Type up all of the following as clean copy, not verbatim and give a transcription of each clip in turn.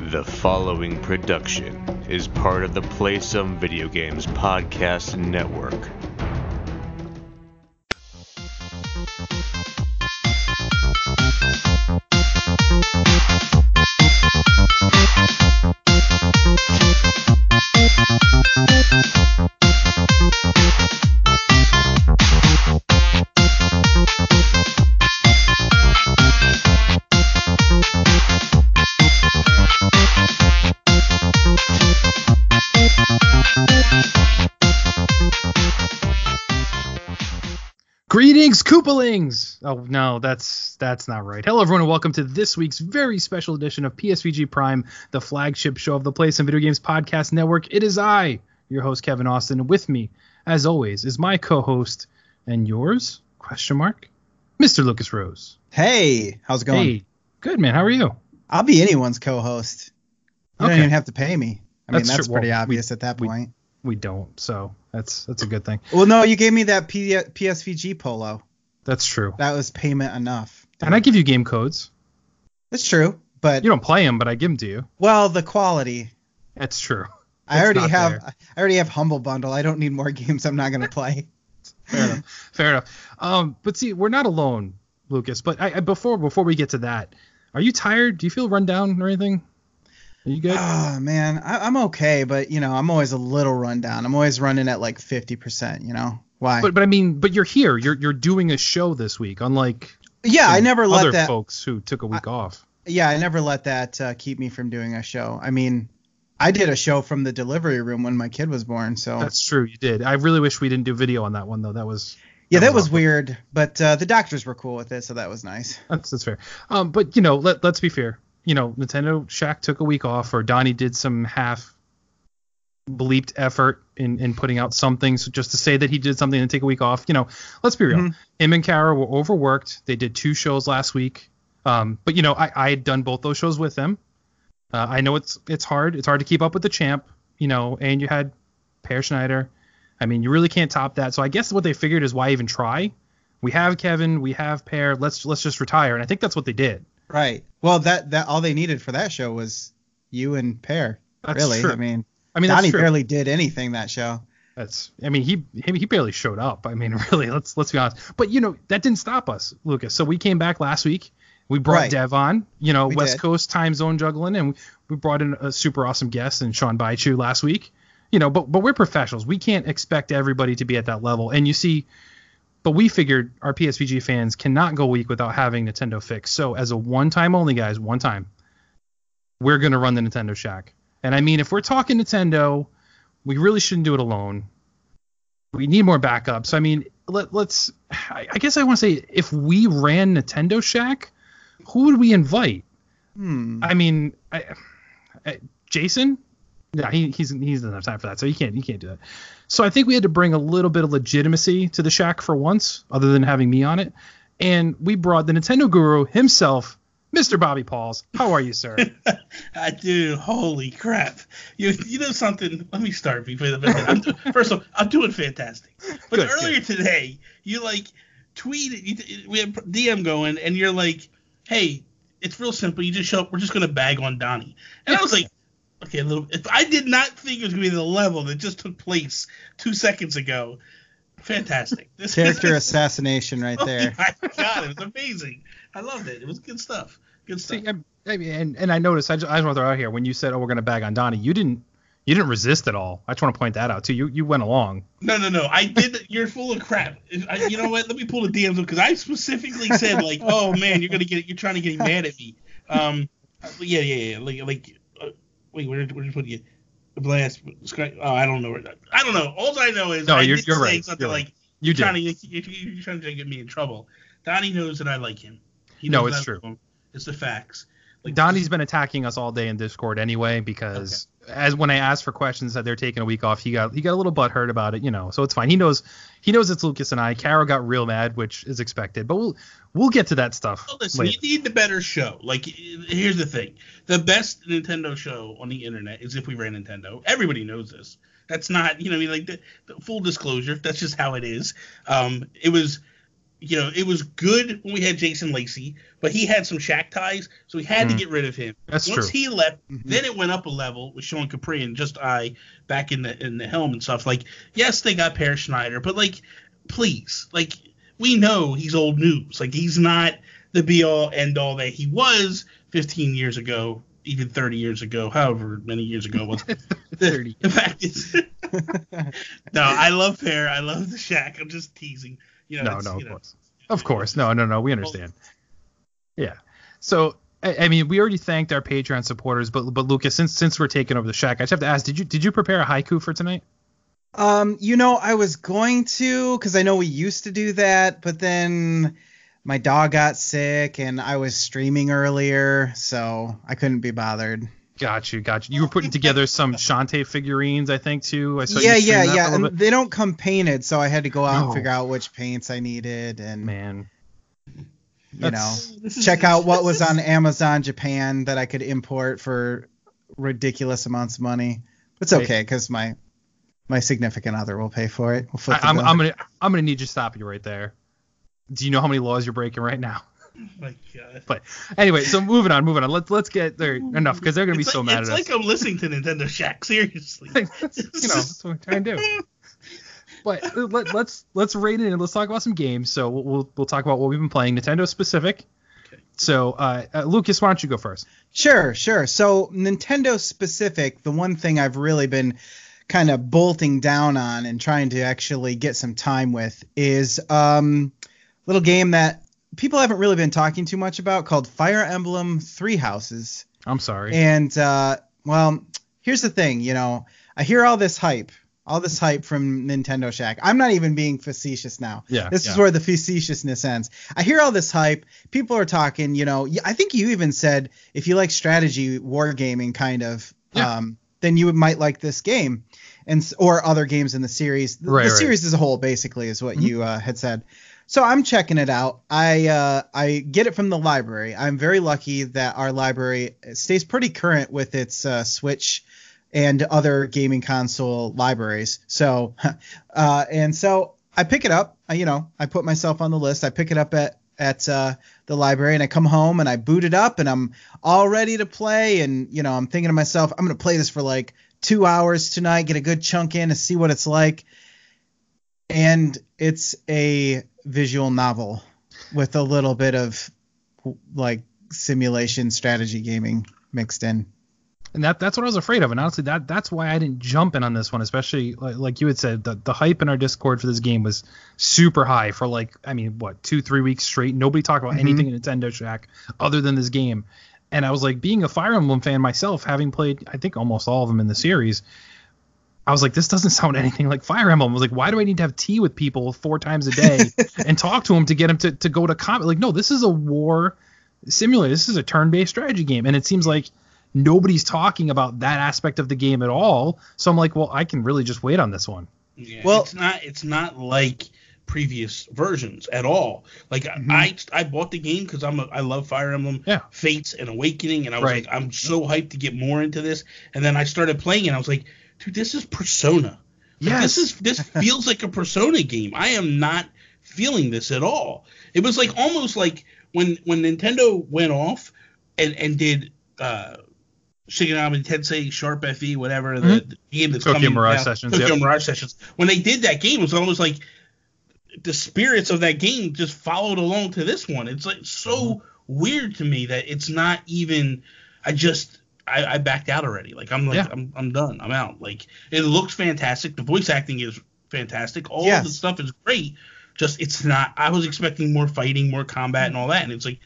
The following production is part of the Play Some Video Games podcast network. Greetings, Koopalings! Oh, no, that's not right. Hello, everyone, and welcome to this week's very special edition of PSVG Prime, the flagship show of the Play Some Video Games podcast network. It is I, your host, Kevin Austin, and with me, as always, is my co-host, and yours, Mr. Lucas Rose. Hey, how's it going? Hey, good, man. How are you? I'll be anyone's co-host. You don't even have to pay me. I mean, that's pretty well, obvious at that point. We don't, so that's a good thing. Well, no, you gave me that PSVG polo. That's true. That was payment enough. And I give you game codes. That's true, but you don't play them, but I give them to you. Well, the quality. That's true. I already have Humble Bundle. I don't need more games I'm not going to play. Fair enough. But see, we're not alone, Lucas. But before we get to that, are you tired? Do you feel run down or anything? Are you good? Oh, man, I'm okay, but, I'm always a little run down. I'm always running at like 50%, Why? But I mean, you're here. You're doing a show this week, unlike I never let other folks who took a week off. Yeah, I never let that keep me from doing a show. I mean, I did a show from the delivery room when my kid was born, so. That's true, you did. I really wish we didn't do video on that one, though. That was weird, but the doctors were cool with it, so that was nice. That's fair. But, let's be fair. Nintendo Shack took a week off, or Donnie did some half bleeped effort in putting out something, so just to say that he did something and take a week off. Let's be real. Him and Kara were overworked. They did 2 shows last week. But I had done both those shows with them. I know it's hard. It's hard to keep up with the champ, and you had Per Schneider. I mean, you really can't top that. So I guess what they figured is, why even try? We have Kevin, we have Per. Let's just retire. And I think that's what they did. Right. Well, that all they needed for that show was you and Per. That's really. True. I mean Donnie barely did anything that show. He barely showed up. I mean, really, let's be honest. But that didn't stop us, Lucas. So we came back last week. We brought Dev on, West Coast time zone juggling, and we brought in a super awesome guest in Sean Baichu last week. But we're professionals. We can't expect everybody to be at that level. And you see, but we figured our PSVG fans cannot go a week without having Nintendo Fix. So as a one-time only, guys, we're going to run the Nintendo Shack. And I mean, if we're talking Nintendo, we really shouldn't do it alone. We need more backups. I mean, I guess I want to say, if we ran Nintendo Shack, who would we invite? I mean, Jason? No, he doesn't have time for that, so he can't do that. So I think we had to bring a little bit of legitimacy to the Shack for once, other than having me on it. And we brought the Nintendo guru himself, Mr. Bobby Pauls. How are you, sir? Dude, holy crap. You know something? Let me start before first of all, I'm doing fantastic. But earlier today, you tweeted, we had DM going, and you're like, hey, it's real simple. You just show up. We're just going to bag on Donnie. And I was like, okay, I did not think it was going to be the level that just took place 2 seconds ago. Fantastic. Character assassination right there. Oh my God, it was amazing. I loved it. It was good stuff. Good stuff. See, and I noticed, I just want to throw out here, when you said, we're going to bag on Donnie, you didn't resist at all. I just want to point that out too. You went along. No. I did. You're full of crap. You know what? Let me pull the DMs up, because I specifically said, like, oh man, you're trying to get mad at me. Yeah. Wait, where did you put you? The blast. Oh, I don't know. I don't know. All I know is you're right. Something like you're trying to get me in trouble. Donnie knows that I like him. It's true. It's the facts. Donnie's been attacking us all day in Discord anyway, because when I asked for questions that they're taking a week off, he got a little butthurt about it, so it's fine. He knows it's Lucas and I. Carol got real mad, which is expected, but we'll get to that stuff. Well, listen, you need the better show. Here's the thing: the best Nintendo show on the internet is if we ran Nintendo. Everybody knows this. That's not, the full disclosure. That's just how it is. It was it was good when we had Jason Lacey, but he had some Shaq ties, so we had to get rid of him. That's Once true. he left, then it went up a level with Sean Capri and just I back in the helm and stuff. Like, yes, they got Per Schneider, but like, please, like, we know he's old news. Like, he's not the be all end all that he was 15 years ago, even 30 years ago, however many years ago it was. 30. The fact is, no, I love Per. I love the Shaq. I'm just teasing. Of course. No. We understand. Yeah. So, I mean, we already thanked our Patreon supporters, but Lucas, since we're taking over the Shaq, I just have to ask, did you prepare a haiku for tonight? I was going to, because I know we used to do that, but then my dog got sick and I was streaming earlier, so I couldn't be bothered. Got you. You were putting together some Shantae figurines, I think, too. I saw yeah. And they don't come painted, so I had to go out and figure out which paints I needed. And check out what was on Amazon Japan that I could import for ridiculous amounts of money. It's okay, because my significant other will pay for it. I'm gonna need you to stop you right there. Do you know how many laws you're breaking right now? Oh my God. But anyway, so moving on. Let's get there enough, because they're gonna be so mad at us. It's like I'm listening to Nintendo Shaq. Seriously. That's what we're trying to do. But let's rate it and let's talk about some games. So we'll talk about what we've been playing, Nintendo specific. Okay. So Lucas, why don't you go first? Sure. So Nintendo specific, the one thing I've really been kind of bolting down on and trying to actually get some time with is little game that people haven't really been talking too much about called Fire Emblem Three Houses. I'm sorry. And here's the thing, I hear all this hype from Nintendo Shaq. I'm not even being facetious now. Yeah. This is where the facetiousness ends. I hear all this hype. People are talking, I think you even said if you like strategy wargaming kind of, then you might like this game or other games in the series. The series as a whole basically is what you had said. So I'm checking it out. I get it from the library. I'm very lucky that our library stays pretty current with its Switch and other gaming console libraries. So so I pick it up. I put myself on the list. I pick it up at the library, and I come home and I boot it up, and I'm all ready to play. And I'm thinking to myself, I'm gonna play this for like 2 hours tonight, get a good chunk in to see what it's like. And it's a visual novel with a little bit of like simulation strategy gaming mixed in. And that's what I was afraid of. And honestly, that's why I didn't jump in on this one, especially like you had said, the hype in our Discord for this game was super high for 2-3 weeks straight. Nobody talked about anything in Nintendo Shack other than this game. And I was like, being a Fire Emblem fan myself, having played, I think, almost all of them in the series, I was like, this doesn't sound anything like Fire Emblem. I was like, why do I need to have tea with people 4 times a day and talk to them to get them to go to combat? Like, no, this is a war simulator. This is a turn-based strategy game. And it seems like nobody's talking about that aspect of the game at all. So I'm like, well, I can really just wait on this one. Yeah, well, it's not like previous versions at all. Like I bought the game because I love Fire Emblem, Fates and Awakening, and I was like, I'm so hyped to get more into this. And then I started playing, and I was like, dude, this is Persona. This feels like a Persona game. I am not feeling this at all. It was like almost like when Nintendo went off and did Shigenaga Tensei Sharp FE, whatever the game that's Tokyo coming Mirage out, Sessions. Tokyo Mirage Sessions. When they did that game, it was almost like the spirits of that game just followed along to this one. It's like so weird to me that it's not even. I backed out already. Like I'm done. I'm out. Like it looks fantastic. The voice acting is fantastic. All of the stuff is great. Just it's not. I was expecting more fighting, more combat, and all that. And it's like,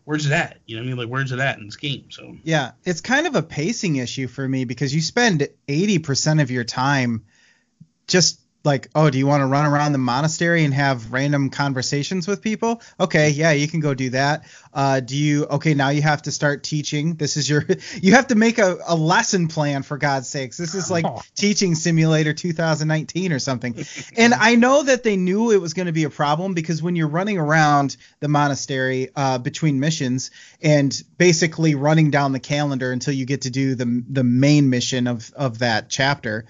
where's it at? You know what I mean? Like where's it at in this game? So yeah, it's kind of a pacing issue for me because you spend 80% of your time just like, oh, do you want to run around the monastery and have random conversations with people? Okay, yeah, you can go do that. Now you have to start teaching. You have to make a lesson plan, for God's sakes. This is like Teaching Simulator 2019 or something. And I know that they knew it was going to be a problem because when you're running around the monastery between missions and basically running down the calendar until you get to do the main mission of that chapter,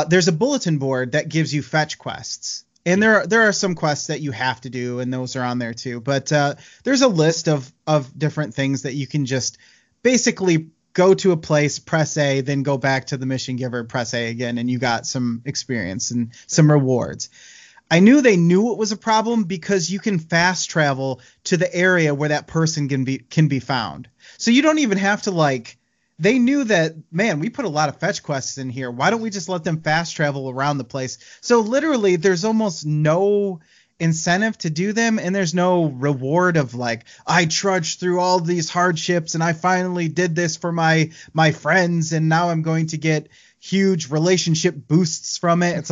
there's a bulletin board that gives you fetch quests. And there are some quests that you have to do, and those are on there too. But there's a list of different things that you can just basically go to a place, press A, then go back to the mission giver, press A again, and you got some experience and some rewards. I knew they knew it was a problem because you can fast travel to the area where that person can be found. So you don't even have to they knew that, man, we put a lot of fetch quests in here. Why don't we just let them fast travel around the place? So literally there's almost no incentive to do them, and there's no reward of I trudged through all these hardships and I finally did this for my friends, and now I'm going to get huge relationship boosts from it. It's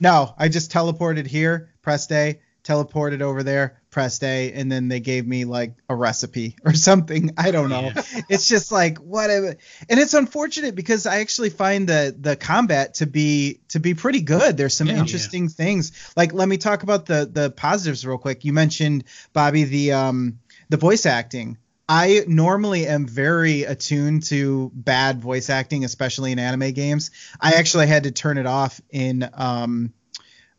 no, I just teleported here, pressed A, teleported over there, pressed A, and then they gave me a recipe or something. I don't know. Yeah. It's just whatever. And it's unfortunate because I actually find the combat to be pretty good. There's some interesting things. Let me talk about the positives real quick. You mentioned, Bobby, the voice acting. I normally am very attuned to bad voice acting, especially in anime games. I actually had to turn it off in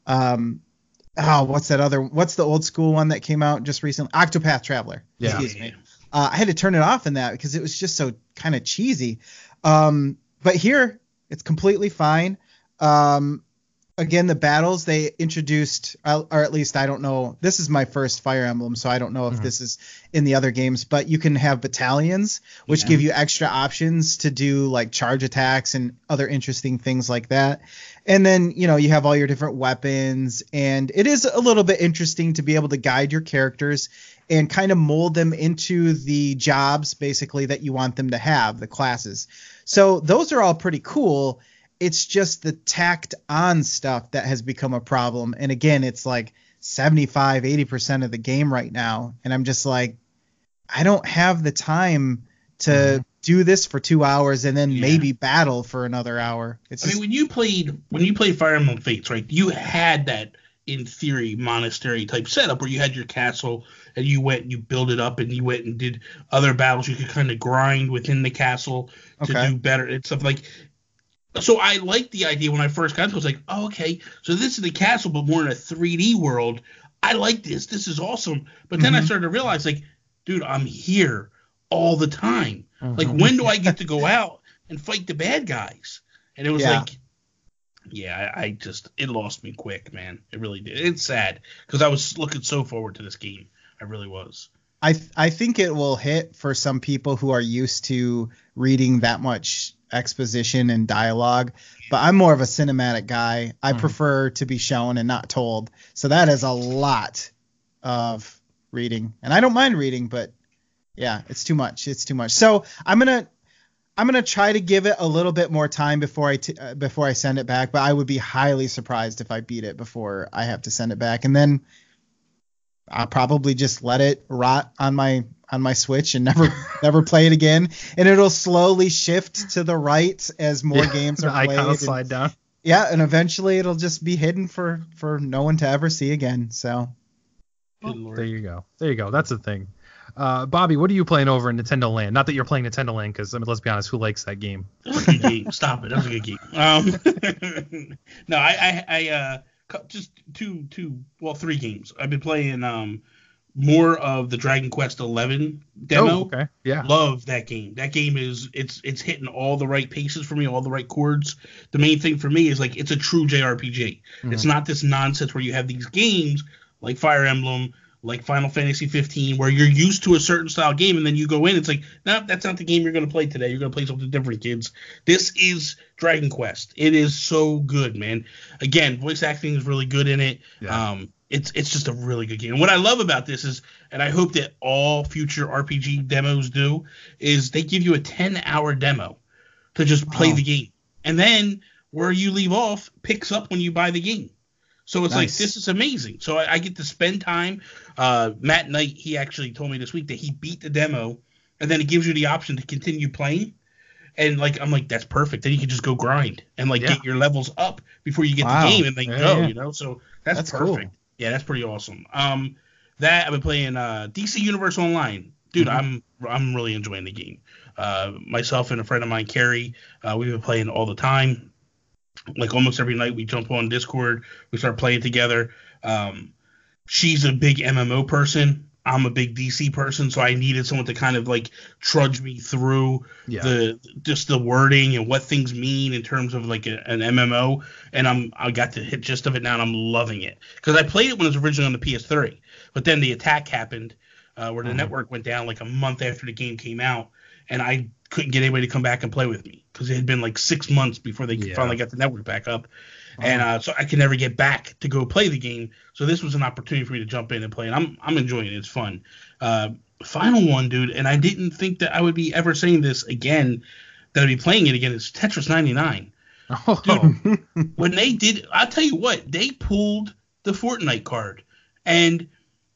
what's the old school one that came out just recently? Octopath Traveler. Yeah. Excuse me. I had to turn it off in that because it was just so kind of cheesy. But here it's completely fine. Again, the battles they introduced, or at least I don't know. This is my first Fire Emblem, so I don't know if this is in the other games. But you can have battalions, which give you extra options to do charge attacks and other interesting things like that. And then, you have all your different weapons, and it is a little bit interesting to be able to guide your characters and kind of mold them into the jobs, basically, that you want them to have, the classes. So those are all pretty cool. It's just the tacked on stuff that has become a problem. And again, it's 75-80% of the game right now. And I'm just I don't have the time to do this for 2 hours and then maybe battle for another hour. When you played Fire Emblem Fates, right, you had that, in theory, monastery type setup where you had your castle and you went and you built it up and you went and did other battles. You could kind of grind within the castle to do better and stuff So I liked the idea when I first got to it. I was okay, so this is the castle, but more in a 3D world. I like this. This is awesome. But then I started to realize, dude, I'm here all the time. When do I get to go out and fight the bad guys? And it was it lost me quick, man. It really did. It's sad because I was looking so forward to this game. I really was. I think it will hit for some people who are used to reading that much exposition and dialogue, but I'm more of a cinematic guy. I prefer to be shown and not told. So that is a lot of reading, and I don't mind reading, but yeah, it's too much. So I'm gonna try to give it a little bit more time before I send it back, but I would be highly surprised if I beat it before I have to send it back, and then I'll probably just let it rot on my Switch and never play it again, and it'll slowly shift to the right as more games are played. The icon will slide down. Yeah, and eventually it'll just be hidden for no one to ever see again. So there you go. That's the thing. Bobby, what are you playing over in Nintendo Land? Not that you're playing Nintendo Land, because let's be honest, who likes that game? That was a good game. Stop it. That was a good game. No, I just three games. I've been playing more of the Dragon Quest XI demo. Oh, okay. Yeah. Love that game. That game is it's hitting all the right paces for me, all the right chords. The main thing for me is it's a true JRPG. It's not this nonsense where you have these games like Fire Emblem, like Final Fantasy 15, where you're used to a certain style game, and then you go in, it's no, that's not the game you're going to play today. You're going to play something different, kids. This is Dragon Quest. It is so good, man. Again, voice acting is really good in it. Yeah. It's just a really good game. And what I love about this is, and I hope that all future RPG demos do, is they give you a 10-hour demo to just play the game. And then where you leave off picks up when you buy the game. So it's nice. This is amazing. So I get to spend time. Matt Knight, he actually told me this week that he beat the demo, and then it gives you the option to continue playing. And I'm that's perfect. Then you can just go grind and get your levels up before you get the game and then go. You know, so that's perfect. Cool. Yeah, that's pretty awesome. That I've been playing DC Universe Online, dude. I'm really enjoying the game. Myself and a friend of mine, Carrie, we've been playing all the time. Almost every night we jump on Discord, we start playing together. She's a big MMO person. I'm a big DC person, so I needed someone to kind of like trudge me through the wording and what things mean in terms of like an MMO. And I got to hit gist of it now, and I'm loving it because I played it when it was originally on the PS3, but then the attack happened where the network went down like a month after the game came out, and I couldn't get anybody to come back and play with me because it had been like 6 months before they finally got the network back up. And so I could never get back to go play the game. So this was an opportunity for me to jump in and play, and I'm enjoying it. It's fun. Final one, dude, and I didn't think that I would be ever saying this again, that I'd be playing it again, is Tetris 99. Oh. Dude, when they did, I'll tell you what, they pulled the Fortnite card. And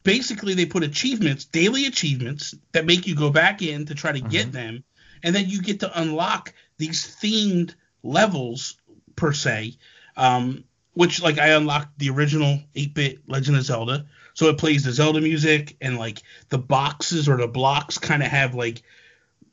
basically they put achievements, daily achievements, that make you go back in to try to get them. And then you get to unlock these themed levels, per se. Which, like, I unlocked the original 8-bit Legend of Zelda, so it plays the Zelda music, and like the boxes or the blocks kind of have like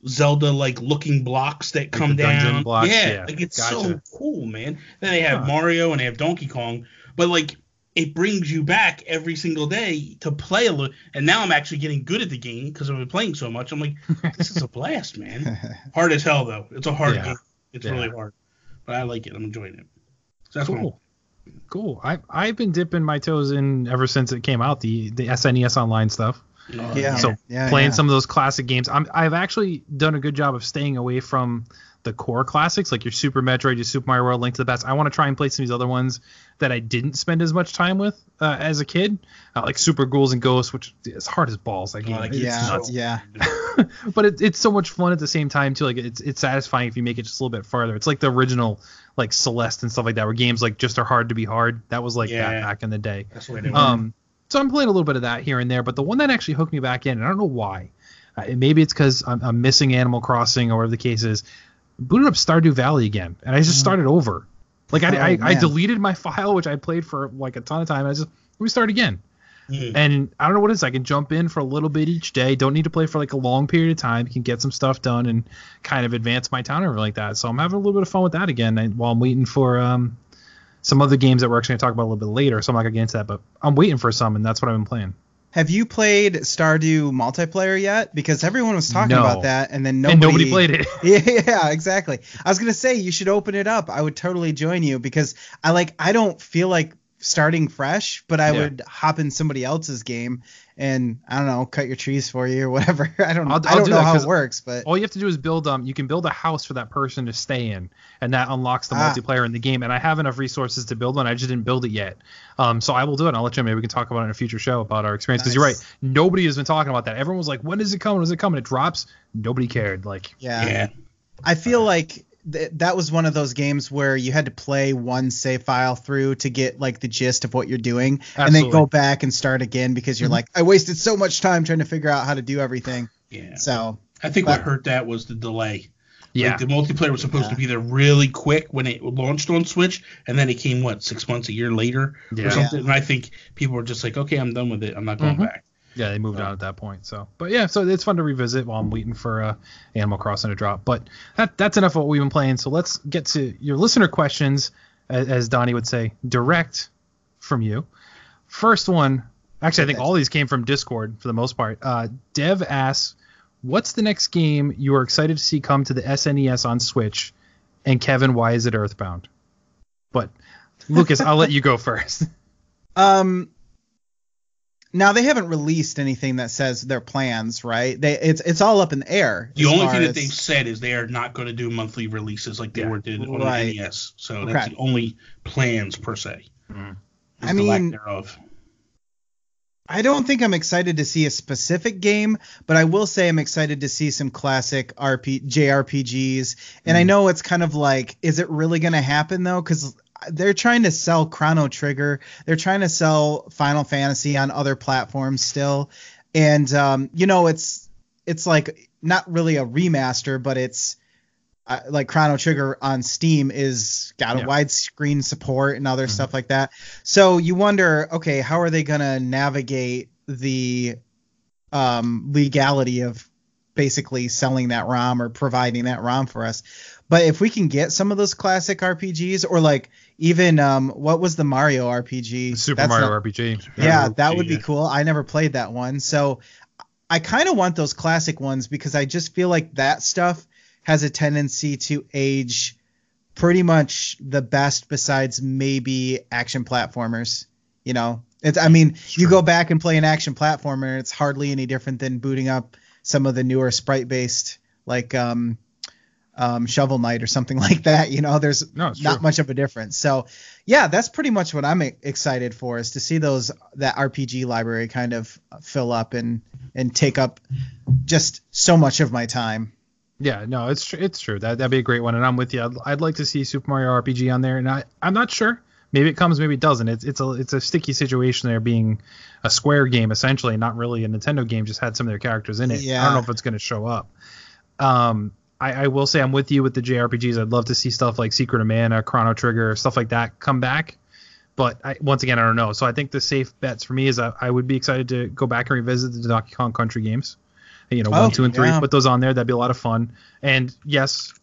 Zelda like looking blocks that come down. Blocks, like it's so cool, man. Then they have Mario and they have Donkey Kong, but like it brings you back every single day to play a little. And now I'm actually getting good at the game because I've been playing so much. I'm like, this is a blast, man. Hard as hell though. It's a hard game. It's really hard, but I like it. I'm enjoying it. So that's cool. I've been dipping my toes in ever since it came out, the SNES Online stuff. Playing some of those classic games. I've actually done a good job of staying away from the core classics, like your Super Metroid, your Super Mario World, Link to the Past. I want to try and play some of these other ones that I didn't spend as much time with as a kid, like Super Ghouls and Ghosts, which is hard as balls. That game. But it's so much fun at the same time too. Like it's satisfying if you make it just a little bit farther. It's like the original like Celeste and stuff like that, where games like just are hard to be hard. That was like that back in the day. That's what it so I'm playing a little bit of that here and there, but the one that actually hooked me back in, and I don't know why. Maybe it's because I'm missing Animal Crossing or whatever the case is. Booted up Stardew Valley again, and I just started over. Like I deleted my file, which I played for like a ton of time. Let me start again. And I don't know what it is. I can jump in for a little bit each day. Don't need to play for like a long period of time. You can get some stuff done and kind of advance my town and everything like that. So I'm having a little bit of fun with that again while I'm waiting for some other games that we're actually going to talk about a little bit later. So I'm not going to get into that, but I'm waiting for some, and that's what I've been playing. Have you played Stardew multiplayer yet? Because everyone was talking about that, and then nobody played it. Yeah, exactly. I was gonna say you should open it up. I would totally join you because I don't feel like starting fresh, but I would hop in somebody else's game and I don't know, cut your trees for you or whatever. I don't know how it works, but all you have to do is build you can build a house for that person to stay in, and that unlocks the multiplayer in the game. And I have enough resources to build one. I just didn't build it yet. So I will do it. I'll let you know. Maybe we can talk about it in a future show about our experience, because you're right. Nobody has been talking about that. Everyone was like, when is it coming? When is it coming? It drops. Nobody cared. I feel like that was one of those games where you had to play one save file through to get like the gist of what you're doing. Absolutely. And then go back and start again because you're like, I wasted so much time trying to figure out how to do everything. Yeah. So I think what hurt that was the delay. Yeah. Like the multiplayer was supposed to be there really quick when it launched on Switch, and then it came 6 months, a year later or something. And I think people were just like, okay, I'm done with it. I'm not going back. Yeah, they moved on at that point. So it's fun to revisit while I'm waiting for Animal Crossing to drop. But that's enough of what we've been playing. So let's get to your listener questions, as Donnie would say, direct from you. First one, actually, I think all these came from Discord for the most part. Dev asks, what's the next game you are excited to see come to the SNES on Switch? And Kevin, why is it Earthbound? But Lucas, I'll let you go first. Now, they haven't released anything that says their plans, right? It's all up in the air. The only thing that they've said is they are not going to do monthly releases like they did on the NES. So that's the only plans, per se. I mean, I don't think I'm excited to see a specific game, but I will say I'm excited to see some classic JRPGs. And I know it's kind of like, is it really going to happen, though? Because they're trying to sell Chrono Trigger. They're trying to sell Final Fantasy on other platforms still. And, it's like not really a remaster, but it's like Chrono Trigger on Steam is got a widescreen support and other stuff like that. So you wonder, okay, how are they going to navigate the legality of basically selling that ROM or providing that ROM for us. But if we can get some of those classic RPGs, or like even what was the Mario RPG? Super Mario RPG. Yeah, that would be cool. I never played that one. So I kind of want those classic ones because I just feel like that stuff has a tendency to age pretty much the best besides maybe action platformers. You know, you go back and play an action platformer and it's hardly any different than booting up some of the newer sprite based like Shovel Knight or something like that. You know, there's not much of a difference. So yeah, that's pretty much what I'm excited for, is to see that RPG library kind of fill up and take up just so much of my time. Yeah, no, it's true. That'd be a great one, and I'm with you. I'd like to see Super Mario RPG on there, and I'm not sure. Maybe it comes, maybe it doesn't. It's a sticky situation there, being a Square game essentially, not really a Nintendo game. Just had some of their characters in it. Yeah. I don't know if it's going to show up. I will say I'm with you with the JRPGs. I'd love to see stuff like Secret of Mana, Chrono Trigger, stuff like that come back. But once again, I don't know. So I think the safe bets for me is I would be excited to go back and revisit the Donkey Kong Country games. 1, 2, and 3. Put those on there. That'd be a lot of fun. And yes,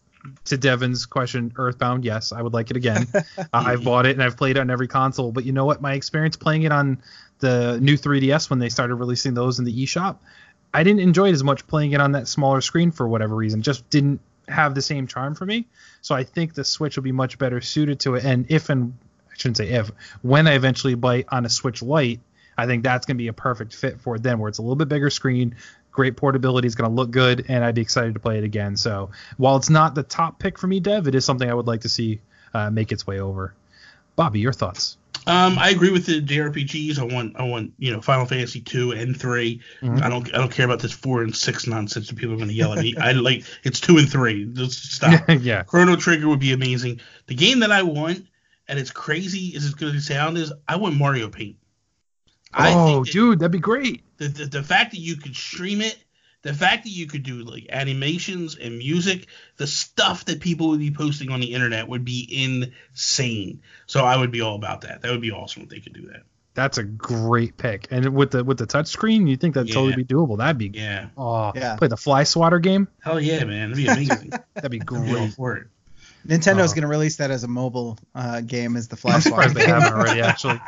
to Devin's question, Earthbound, yes, I would like it again. I've bought it and I've played it on every console. But you know what? My experience playing it on the new 3DS when they started releasing those in the eShop, I didn't enjoy it as much playing it on that smaller screen for whatever reason. Just didn't have the same charm for me. So I think the Switch will be much better suited to it. And when I eventually bite on a Switch Lite, I think that's going to be a perfect fit for it then, where it's a little bit bigger screen, great portability, is going to look good, and I'd be excited to play it again. So while it's not the top pick for me, Dev, it is something I would like to see make its way over. Bobby, your thoughts? I agree with the JRPGs. I want Final Fantasy 2 and 3. Mm-hmm. I don't care about this 4 and 6 nonsense that people are going to yell at me. It's 2 and 3. Just stop. Yeah. Chrono Trigger would be amazing. The game that I want, and it's crazy as it's going to sound, is I want Mario Paint. Dude, that'd be great. The fact that you could stream it, the fact that you could do like animations and music, the stuff that people would be posting on the internet would be insane. So I would be all about that. That would be awesome if they could do that. That's a great pick. And with the touch screen, you think that'd totally be doable? That'd be play the Fly Swatter game. Hell yeah, man. That'd be amazing. That'd be great. For it. Nintendo's going to release that as a mobile game as the Fly Swatter. I'm surprised they haven't already, actually.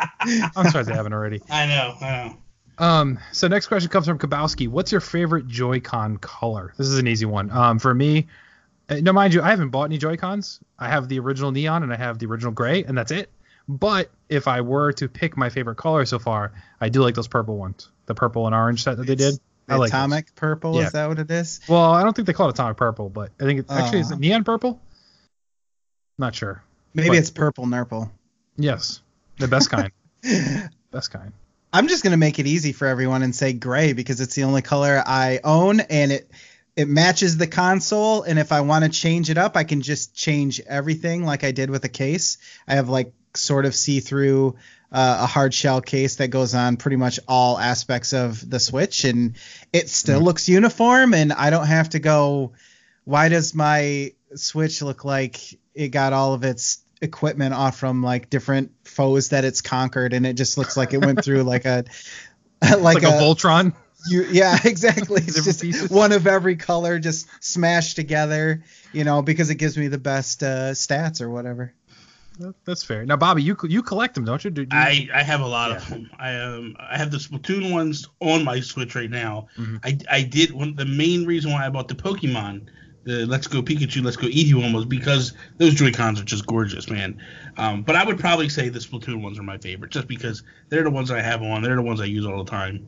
I'm surprised they haven't already. I know. So next question comes from Kabowski. What's your favorite Joy-Con color? This is an easy one. For me, now mind you, I haven't bought any Joy-Cons. I have the original neon and I have the original gray, and that's it. But if I were to pick my favorite color so far, I do like those purple ones. The purple and orange set that they did. I like Atomic purple, is that what it is? Well, I don't think they call it atomic purple, but I think is it neon purple? Not sure. Maybe it's purple nurple. Yes, the best kind. Best kind. I'm just going to make it easy for everyone and say gray because it's the only color I own, and it matches the console, and if I want to change it up, I can just change everything like I did with a case. I have like sort of see-through a hard shell case that goes on pretty much all aspects of the Switch, and it still looks uniform, and I don't have to go, why does my Switch look like it got all of its equipment off from like different foes that it's conquered, and it just looks like it went through like a Voltron. Yeah, exactly. It's just pieces. One of every color just smashed together, because it gives me the best stats or whatever. That's fair. Now, Bobby, you collect them, don't you? I have a lot of them. I have the Splatoon ones on my Switch right now. Mm-hmm. I did the main reason why I bought the Pokemon, the Let's Go Pikachu, Let's Go Eevee one, was because those Joy-Cons are just gorgeous, man. But I would probably say the Splatoon ones are my favorite, just because they're the ones I have on. They're the ones I use all the time,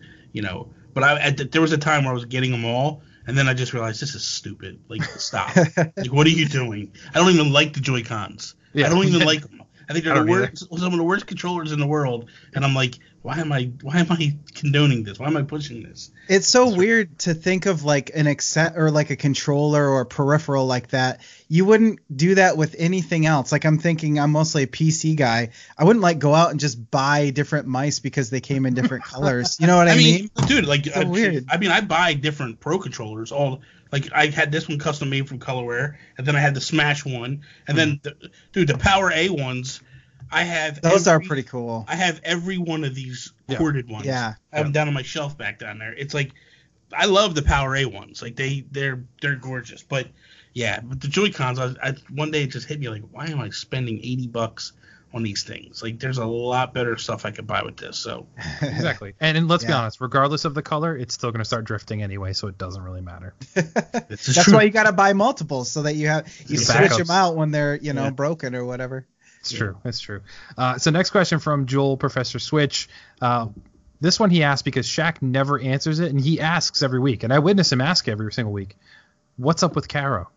But there was a time where I was getting them all, and then I just realized this is stupid. Like, stop. Like, what are you doing? I don't even like the Joy-Cons. Yeah. I don't even like them. I think they're some of the worst controllers in the world, and I'm like, why am I condoning this? Why am I pushing this? It's so weird to think of like an or like a controller or a peripheral like that. You wouldn't do that with anything else. Like, I'm thinking, I'm mostly a PC guy. I wouldn't like go out and just buy different mice because they came in different colors. You know what I mean? Dude, like, so weird. I buy different Pro controllers. Like, I had this one custom made from Colorware, and then I had the Smash one, and then the Power A ones. I have those are pretty cool. I have every one of these corded ones. Yeah. I have them down on my shelf back down there. It's like I love the Power A ones. Like they're gorgeous. But yeah, with the Joy-Cons, I one day it just hit me like, why am I spending $80 on these things? Like there's a lot better stuff I could buy with this. So exactly. And let's be honest, regardless of the color, it's still going to start drifting anyway, so it doesn't really matter. That's why you got to buy multiples so that you switch them out when they're broken or whatever. It's true. It's true. So next question from Joel Professor Switch. This one he asked because Shaq never answers it, and he asks every week, and I witness him ask every single week. What's up with Caro?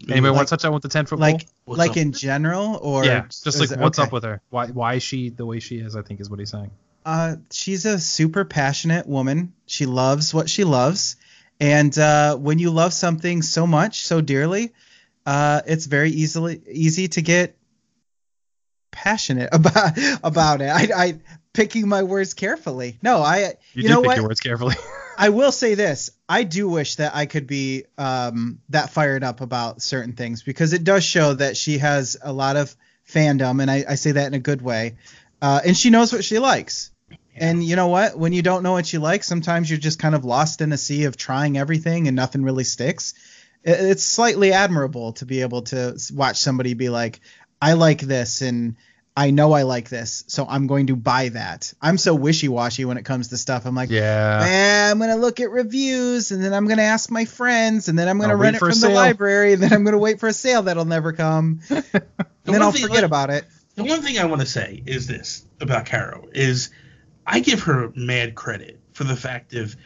Anybody want to touch on with the 10-foot pole? Like in general, or just like what's up with her? Why is she the way she is? I think is what he's saying. She's a super passionate woman. She loves what she loves, and when you love something so much, so dearly, it's very easy to get passionate about it. I picking my words carefully. No, you know what? Your words carefully. I will say this. I do wish that I could be that fired up about certain things, because it does show that she has a lot of fandom, and I say that in a good way. And she knows what she likes. Yeah. And you know what? When you don't know what you like, sometimes you're just kind of lost in a sea of trying everything and nothing really sticks. It's slightly admirable to be able to watch somebody be like, I like this, and I know I like this, so I'm going to buy that. I'm so wishy-washy when it comes to stuff. I'm like, I'm going to look at reviews, and then I'm going to ask my friends, and then I'm going to rent it from the library, and then I'm going to wait for a sale that'll never come. And then I'll forget about it. The one thing I want to say is this about Caro is I give her mad credit for the fact of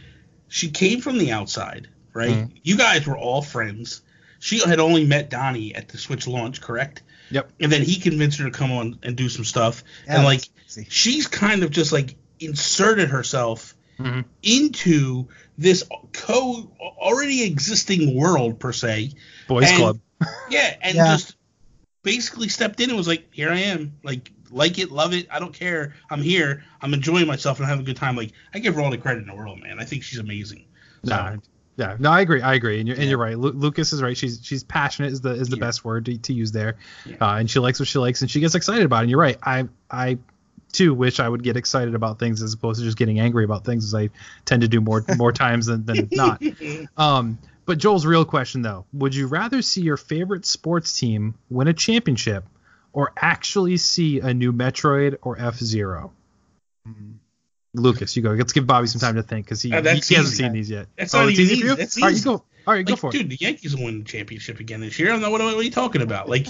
she came from the outside, right? Mm-hmm. You guys were all friends. She had only met Donnie at the Switch launch, correct? Yep. And then he convinced her to come on and do some stuff. Yeah, and like she's kind of just like inserted herself into this already existing world per se. Boys Club. Yeah, and just basically stepped in and was like, here I am. Like it, love it. I don't care. I'm here. I'm enjoying myself and having a good time. Like I give her all the credit in the world, man. I think she's amazing. So, yeah, no, I agree, and you're right. Lucas is right. She's passionate is the best word to use there, and she likes what she likes, and she gets excited about it. And you're right. I too wish I would get excited about things as opposed to just getting angry about things, as I tend to do more times than not. But Joel's real question though: would you rather see your favorite sports team win a championship, or actually see a new Metroid or F-Zero? Lucas, you go. Let's give Bobby some time to think, because he hasn't seen these yet. That's not easy for you? That's easy. All right, go for it. Dude, the Yankees will win the championship again this year. What are you talking about? Like,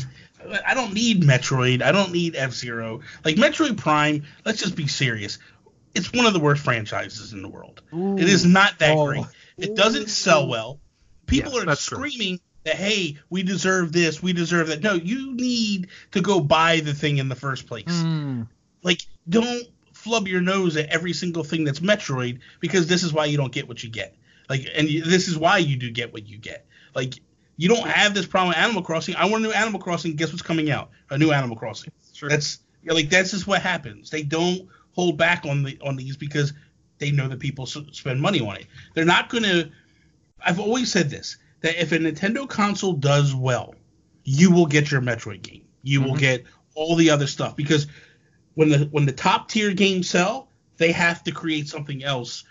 I don't need Metroid. I don't need F-Zero. Like, Metroid Prime, let's just be serious. It's one of the worst franchises in the world. Ooh. It is not that great. It doesn't sell well. People are screaming that, hey, we deserve this, we deserve that. No, you need to go buy the thing in the first place. Like, don't flub your nose at every single thing that's Metroid, because this is why you don't get what you get. Like, and this is why you do get what you get. Like, you don't have this problem with Animal Crossing. I want a new Animal Crossing. Guess what's coming out? A new Animal Crossing. Sure. That's just what happens. They don't hold back on these because they know that people spend money on it. They're not going to. I've always said this, that if a Nintendo console does well, you will get your Metroid game. You will get all the other stuff, because when the top tier games sell, they have to create something else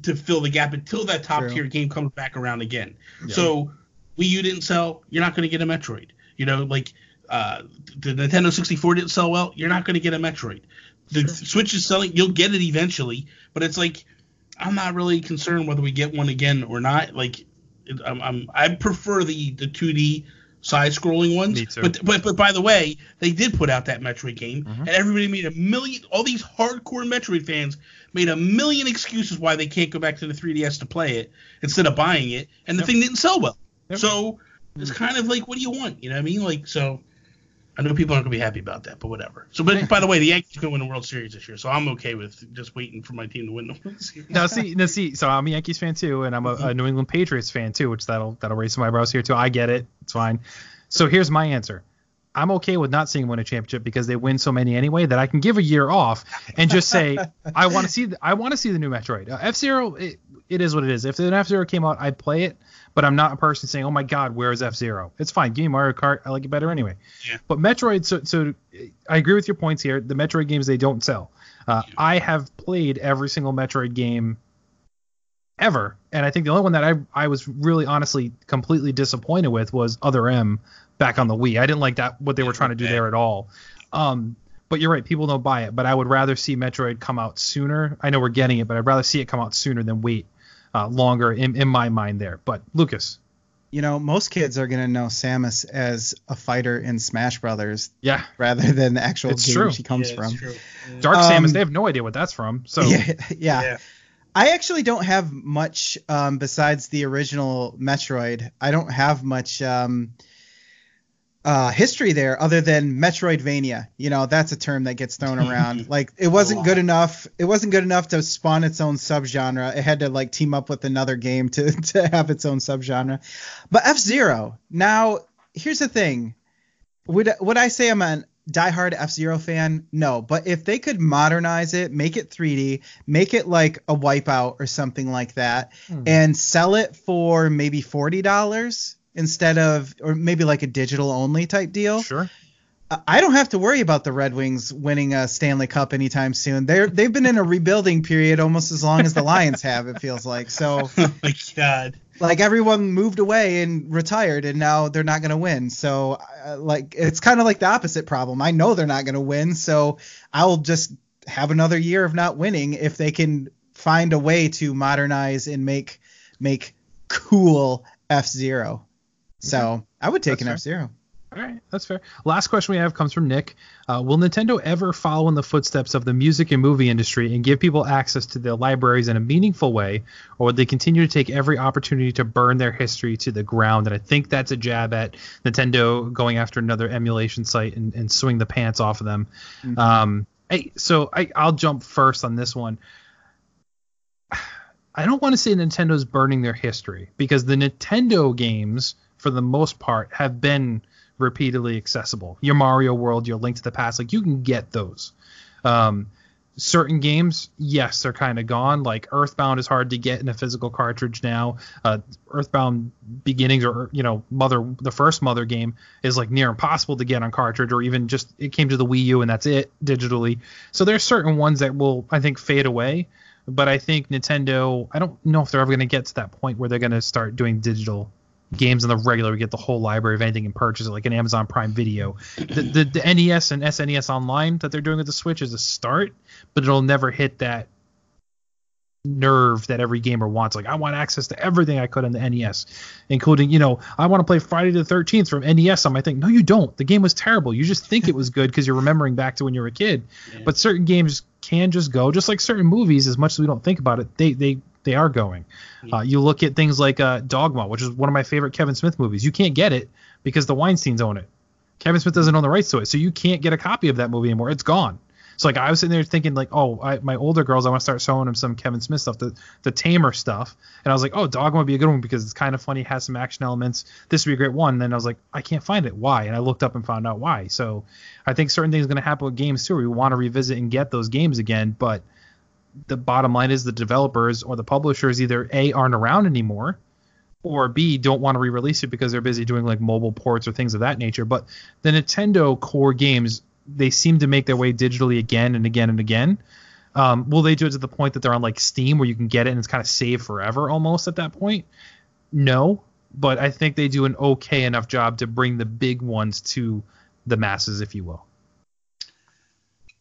to fill the gap until that top tier game comes back around again. Yeah. So Wii U didn't sell, you're not going to get a Metroid. Like the Nintendo 64 didn't sell well, you're not going to get a Metroid. The Switch is selling, you'll get it eventually, but it's like, I'm not really concerned whether we get one again or not. Like, I prefer the 2D side-scrolling ones. Me too. But by the way, they did put out that Metroid game, and everybody made all these hardcore Metroid fans made a million excuses why they can't go back to the 3DS to play it instead of buying it, and the thing didn't sell well. Yep. So it's kind of like, what do you want? You know what I mean? Like, so I know people aren't going to be happy about that, but whatever. So, but by the way, the Yankees going to win the World Series this year, so I'm okay with just waiting for my team to win the World Series. Now, see, so I'm a Yankees fan too, and I'm a New England Patriots fan too, which that'll raise some eyebrows here too. I get it, it's fine. So here's my answer. I'm okay with not seeing them win a championship because they win so many anyway that I can give a year off and just say I want to see the new Metroid. F-Zero, it is what it is. If an F-Zero came out, I'd play it, but I'm not a person saying, oh my God, where is F-Zero? It's fine. Give me Mario Kart. I like it better anyway. Yeah. But Metroid, so I agree with your points here. The Metroid games, they don't sell. I have played every single Metroid game ever, and I think the only one that I was really honestly completely disappointed with was Other M back on the Wii. I didn't like that what they were trying to do there at all. But you're right, people don't buy it. But I would rather see Metroid come out sooner. I know we're getting it, but I'd rather see it come out sooner than wait longer in my mind there. But Lucas. You know, most kids are going to know Samus as a fighter in Smash Brothers. Yeah. Rather than the actual it's game true. she comes from. True. Yeah. Dark Samus, they have no idea what that's from. So yeah. I actually don't have much besides the original Metroid. I don't have much history there other than Metroidvania. You know, that's a term that gets thrown around. Like, it wasn't good enough. It wasn't good enough to spawn its own subgenre. It had to like team up with another game to have its own subgenre. But F-Zero. Now, here's the thing. Would I say I'm a diehard F-Zero fan? No, but if they could modernize it, make it 3D, make it like a Wipeout or something like that, and sell it for maybe $40 instead of, or maybe like a digital only type deal. Sure. I don't have to worry about the Red Wings winning a Stanley Cup anytime soon. They've been in a rebuilding period almost as long as the Lions have, it feels like. So, oh my God. Like, everyone moved away and retired, and now they're not going to win. So, like, it's kind of like the opposite problem. I know they're not going to win, so I'll just have another year of not winning if they can find a way to modernize and make cool F-Zero. So, I would take an F-Zero. All right, that's fair. Last question we have comes from Nick. Will Nintendo ever follow in the footsteps of the music and movie industry and give people access to their libraries in a meaningful way, or would they continue to take every opportunity to burn their history to the ground? And I think that's a jab at Nintendo going after another emulation site and swing the pants off of them. Mm-hmm. I'll jump first on this one. I don't want to say Nintendo's burning their history, because the Nintendo games, for the most part, have been repeatedly accessible. Your Mario World, your Link to the Past, like, you can get those. Certain games, yes, they're kind of gone. Like Earthbound is hard to get in a physical cartridge now. Earthbound Beginnings, or the first Mother game, is like near impossible to get on cartridge, or even just it came to the Wii U and that's it digitally. So there's certain ones that will, I think, fade away. But I think Nintendo, I don't know if they're ever going to get to that point where they're going to start doing digital games on the regular. We get the whole library of anything and purchase it, like an Amazon Prime Video. The NES and SNES Online that they're doing with the Switch is a start, but it'll never hit that nerve that every gamer wants. Like, I want access to everything I could on the NES, including, I want to play Friday the 13th from NES on my thing. No, you don't. The game was terrible. You just think it was good because you're remembering back to when you were a kid. Yeah. But certain games can just go, just like certain movies, as much as we don't think about it, they are going. You look at things like Dogma, which is one of my favorite Kevin Smith movies. You can't get it because the Weinsteins own it. Kevin Smith doesn't own the rights to it, so you can't get a copy of that movie anymore. It's gone. So, like, I was sitting there thinking, like, my older girls, I want to start showing them some Kevin Smith stuff, the Tamer stuff. And I was like, Dogma would be a good one because it's kind of funny, has some action elements. This would be a great one. And then I was like, I can't find it. Why? And I looked up and found out why. So I think certain things are going to happen with games too. We want to revisit and get those games again, but the bottom line is the developers or the publishers either A, aren't around anymore, or B, don't want to re-release it because they're busy doing like mobile ports or things of that nature. But the Nintendo core games, they seem to make their way digitally again and again and again. Will they do it to the point that they're on like Steam where you can get it and it's kind of saved forever almost at that point? No, but I think they do an okay enough job to bring the big ones to the masses, if you will.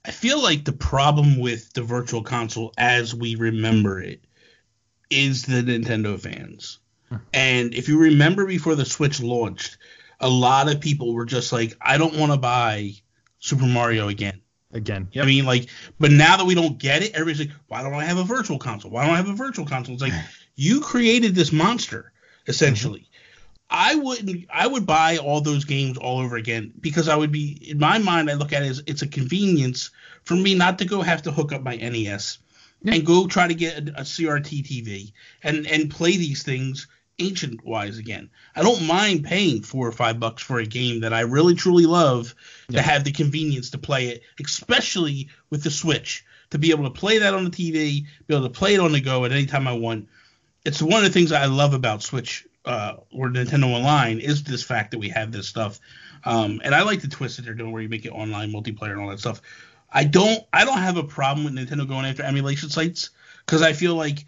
I feel like the problem with the Virtual Console as we remember it is the Nintendo fans. And if you remember before the Switch launched, a lot of people were just like, I don't want to buy Super Mario again. Yep. I mean, like, but now that we don't get it, everybody's like, why don't I have a Virtual Console? Why don't I have a Virtual Console? It's like, you created this monster, essentially. Mm-hmm. I would buy all those games all over again because I would be, in my mind, I look at it as it's a convenience for me not to go have to hook up my NES and go try to get a CRT TV and play these things ancient wise again. I don't mind paying $4 or $5 for a game that I really truly love to have the convenience to play it, especially with the Switch, to be able to play that on the TV, be able to play it on the go at any time I want. It's one of the things I love about Switch or Nintendo Online is this fact that we have this stuff. And I like the twist that they're doing where you make it online multiplayer and all that stuff. I don't have a problem with Nintendo going after emulation sites, because I feel like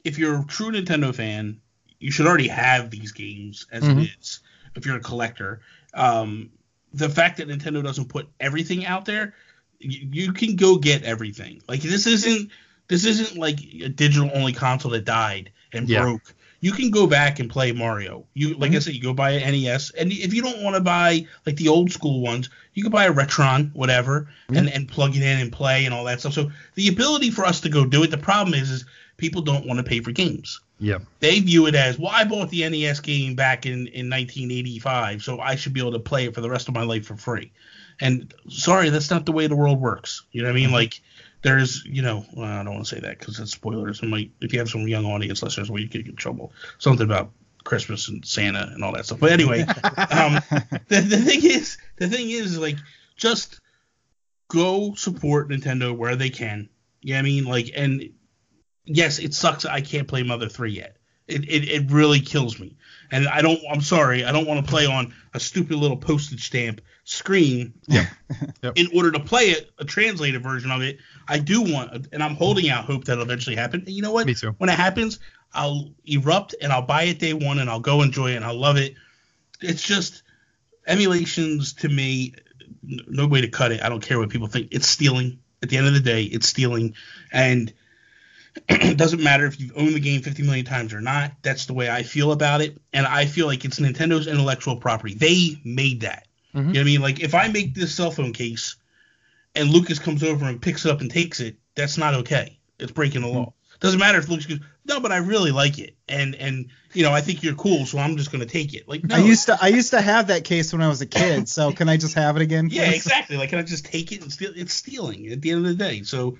if you're a true Nintendo fan, you should already have these games as it is. If you're a collector, the fact that Nintendo doesn't put everything out there, you can go get everything. Like this isn't like a digital only console that died and broke. You can go back and play Mario. I said, you go buy an NES, and if you don't want to buy like the old school ones, you can buy a Retron, whatever, and plug it in and play and all that stuff. So the ability for us to go do it. The problem is people don't want to pay for games. Yeah. They view it as, well, I bought the NES game back in 1985, so I should be able to play it for the rest of my life for free. And sorry, that's not the way the world works. You know what I mean? Like, there's, I don't want to say that because it's spoilers. If you have some young audience listeners, we could get in trouble. Something about Christmas and Santa and all that stuff. But anyway, the thing is, like, just go support Nintendo where they can. You know what I mean? Like, and yes, it sucks that I can't play Mother 3 yet. It really kills me. And I'm sorry, I don't want to play on a stupid little postage stamp screen in order to play it, a translated version of it. I do want, and I'm holding out hope that'll eventually happen. And you know what? Me too. When it happens, I'll erupt and I'll buy it day one and I'll go enjoy it and I'll love it. It's just emulations to me, no way to cut it. I don't care what people think. It's stealing. At the end of the day, it's stealing. And it doesn't matter if you've owned the game 50 million times or not. That's the way I feel about it. And I feel like it's Nintendo's intellectual property. They made that. You know what I mean? Like, if I make this cell phone case and Lucas comes over and picks it up and takes it, that's not okay. It's breaking the law. Doesn't matter if Lucas goes, no, but I really like it. And I think you're cool, so I'm just going to take it. Like, no. I used to have that case when I was a kid, so can I just have it again, please? Yeah, exactly. Like, can I just take it and steal? It's stealing at the end of the day. So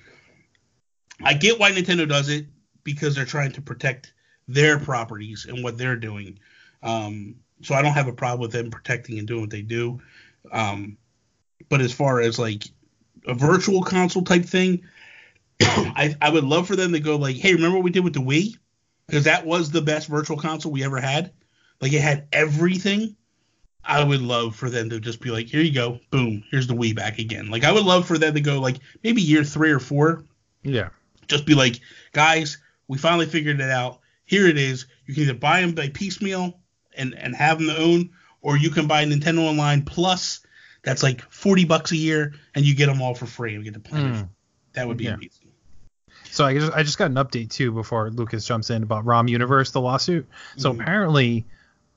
I get why Nintendo does it, because they're trying to protect their properties and what they're doing. So I don't have a problem with them protecting and doing what they do. But as far as like a virtual console type thing, I would love for them to go like, hey, remember what we did with the Wii? Because that was the best virtual console we ever had. Like, it had everything. I would love for them to just be like, here you go, boom, here's the Wii back again. Like, I would love for them to go like maybe year 3 or 4. Yeah. Just be like, guys, we finally figured it out. Here it is. You can either buy them by piecemeal and have them to own, or you can buy Nintendo Online Plus. That's like $40 a year, and you get them all for free and get to play it. That would be amazing. So I just got an update too before Lucas jumps in about ROM Universe, the lawsuit. So apparently,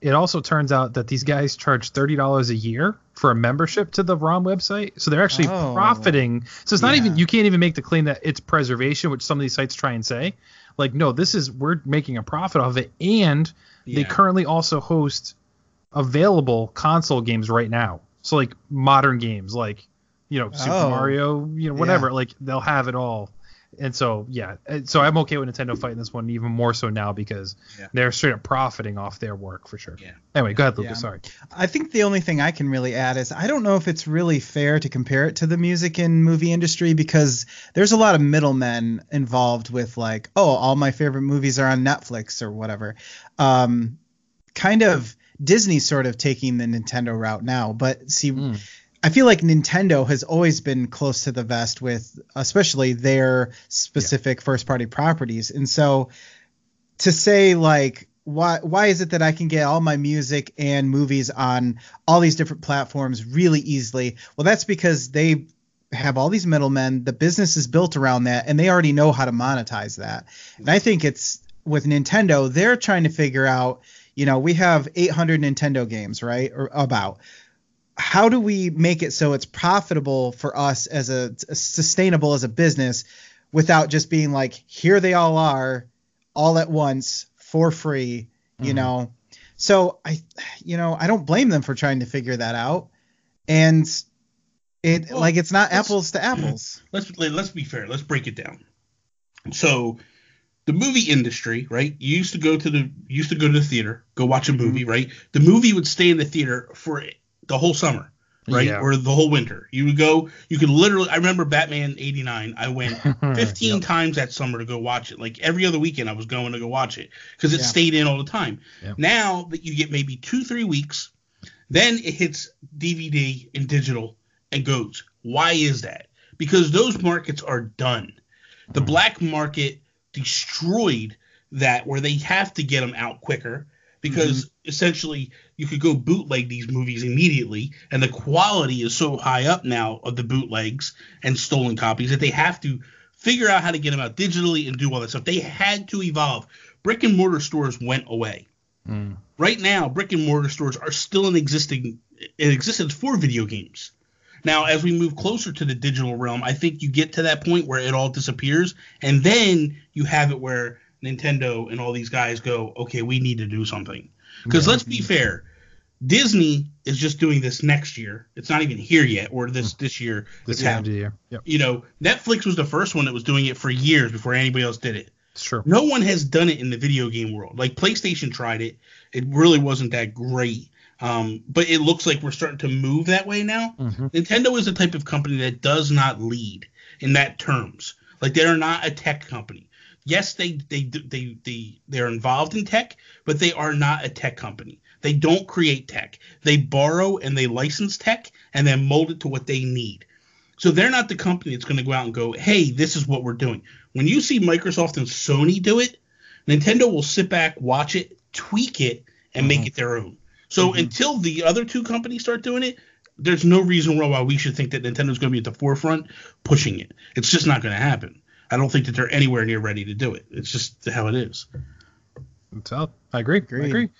it also turns out that these guys charge $30 a year for a membership to the ROM website. So they're actually profiting. So it's not even, you can't even make the claim that it's preservation, which some of these sites try and say. Like, no, we're making a profit off it. And they currently also host available console games right now. So like modern games, like, Super Mario, whatever, like they'll have it all. And so, so I'm okay with Nintendo fighting this one even more so now, because they're straight up profiting off their work for sure. Yeah. Anyway, go ahead, Lucas. Sorry. I think the only thing I can really add is I don't know if it's really fair to compare it to the music and movie industry, because there's a lot of middlemen involved with like, all my favorite movies are on Netflix or whatever. Kind of Disney sort of taking the Nintendo route now. But see, I feel like Nintendo has always been close to the vest with especially their specific first-party properties. And so to say like, why is it that I can get all my music and movies on all these different platforms really easily? Well, that's because they have all these middlemen. The business is built around that, and they already know how to monetize that. And I think it's with Nintendo, they're trying to figure out, we have 800 Nintendo games, right? Or about. How do we make it so it's profitable for us as a sustainable as a business without just being like, here they all are all at once for free, So I don't blame them for trying to figure that out. And it's not apples to apples. Let's be fair. Let's break it down. So the movie industry, right? You used to go to the theater, go watch a movie, right? The movie would stay in the theater for the whole summer. right? Yeah. Or the whole winter. You would go, you could literally, I remember Batman 89, I went 15 times that summer to go watch it. Like every other weekend I was going to go watch it because it stayed in all the time. Yep. Now that you get maybe 2-3 weeks, then it hits DVD and digital and goes. Why is that? Because those markets are done. The black market destroyed that, where they have to get them out quicker because essentially you could go bootleg these movies immediately, and the quality is so high up now of the bootlegs and stolen copies that they have to figure out how to get them out digitally and do all that stuff. They had to evolve. Brick and mortar stores went away. Right now, brick and mortar stores are still in existence for video games. Now, as we move closer to the digital realm, I think you get to that point where it all disappears, and then you have it where Nintendo and all these guys go, okay, we need to do something. Because let's be fair, Disney is just doing this next year. It's not even here yet, or this year. This year. Yep. You know, Netflix was the first one that was doing it for years before anybody else did it. It's true. No one has done it in the video game world. Like PlayStation tried it. It really wasn't that great. But it looks like we're starting to move that way now. Nintendo is the type of company that does not lead in that terms. Like, they are not a tech company. Yes, they're involved in tech, but they are not a tech company. They don't create tech. They borrow and they license tech and then mold it to what they need. So they're not the company that's going to go out and go, hey, this is what we're doing. When you see Microsoft and Sony do it, Nintendo will sit back, watch it, tweak it, and make it their own. So until the other two companies start doing it, there's no reason why we should think that Nintendo's going to be at the forefront pushing it. It's just not going to happen. I don't think that they're anywhere near ready to do it. It's just how it is. So, I agree.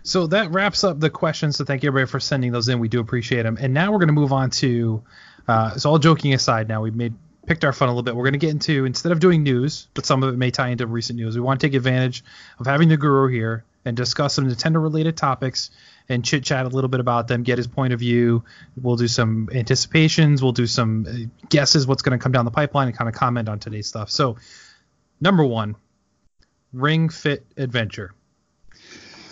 So that wraps up the questions. So thank you everybody for sending those in. We do appreciate them. And now we're going to move on to, so all joking aside now, we've picked our fun a little bit. We're going to get into, instead of doing news, but some of it may tie into recent news, we want to take advantage of having the guru here and discuss some Nintendo-related topics and chit-chat a little bit about them, get his point of view. We'll do some anticipations. We'll do some guesses what's going to come down the pipeline and kind of comment on today's stuff. So, number one, Ring Fit Adventure.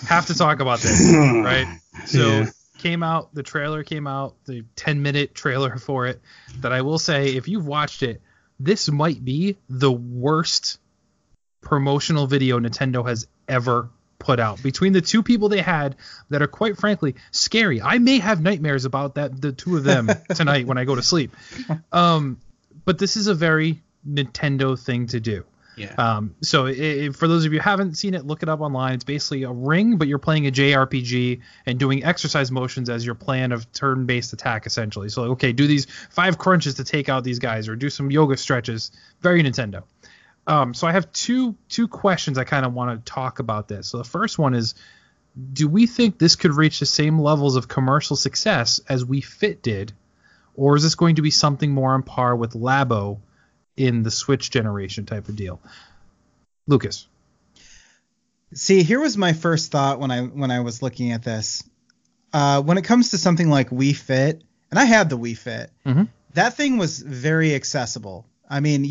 Have to talk about this, right? So, the trailer came out, the 10-minute trailer for it, that I will say, if you've watched it, this might be the worst promotional video Nintendo has ever put out. Between the two people they had that are quite frankly scary. I may have nightmares about the two of them tonight when I go to sleep. But this is a very Nintendo thing to do. Yeah. So for those of you who haven't seen it, look it up online. It's basically a ring, but you're playing a JRPG and doing exercise motions as your plan of turn-based attack, essentially. So, okay, do these 5 crunches to take out these guys, or do some yoga stretches. Very Nintendo. So I have two questions I kind of want to talk about this. So the first one is, do we think this could reach the same levels of commercial success as Wii Fit did, or is this going to be something more on par with Labo in the Switch generation type of deal? Lucas. See, here was my first thought when I was looking at this. When it comes to something like Wii Fit, and I had the Wii Fit, that thing was very accessible. I mean,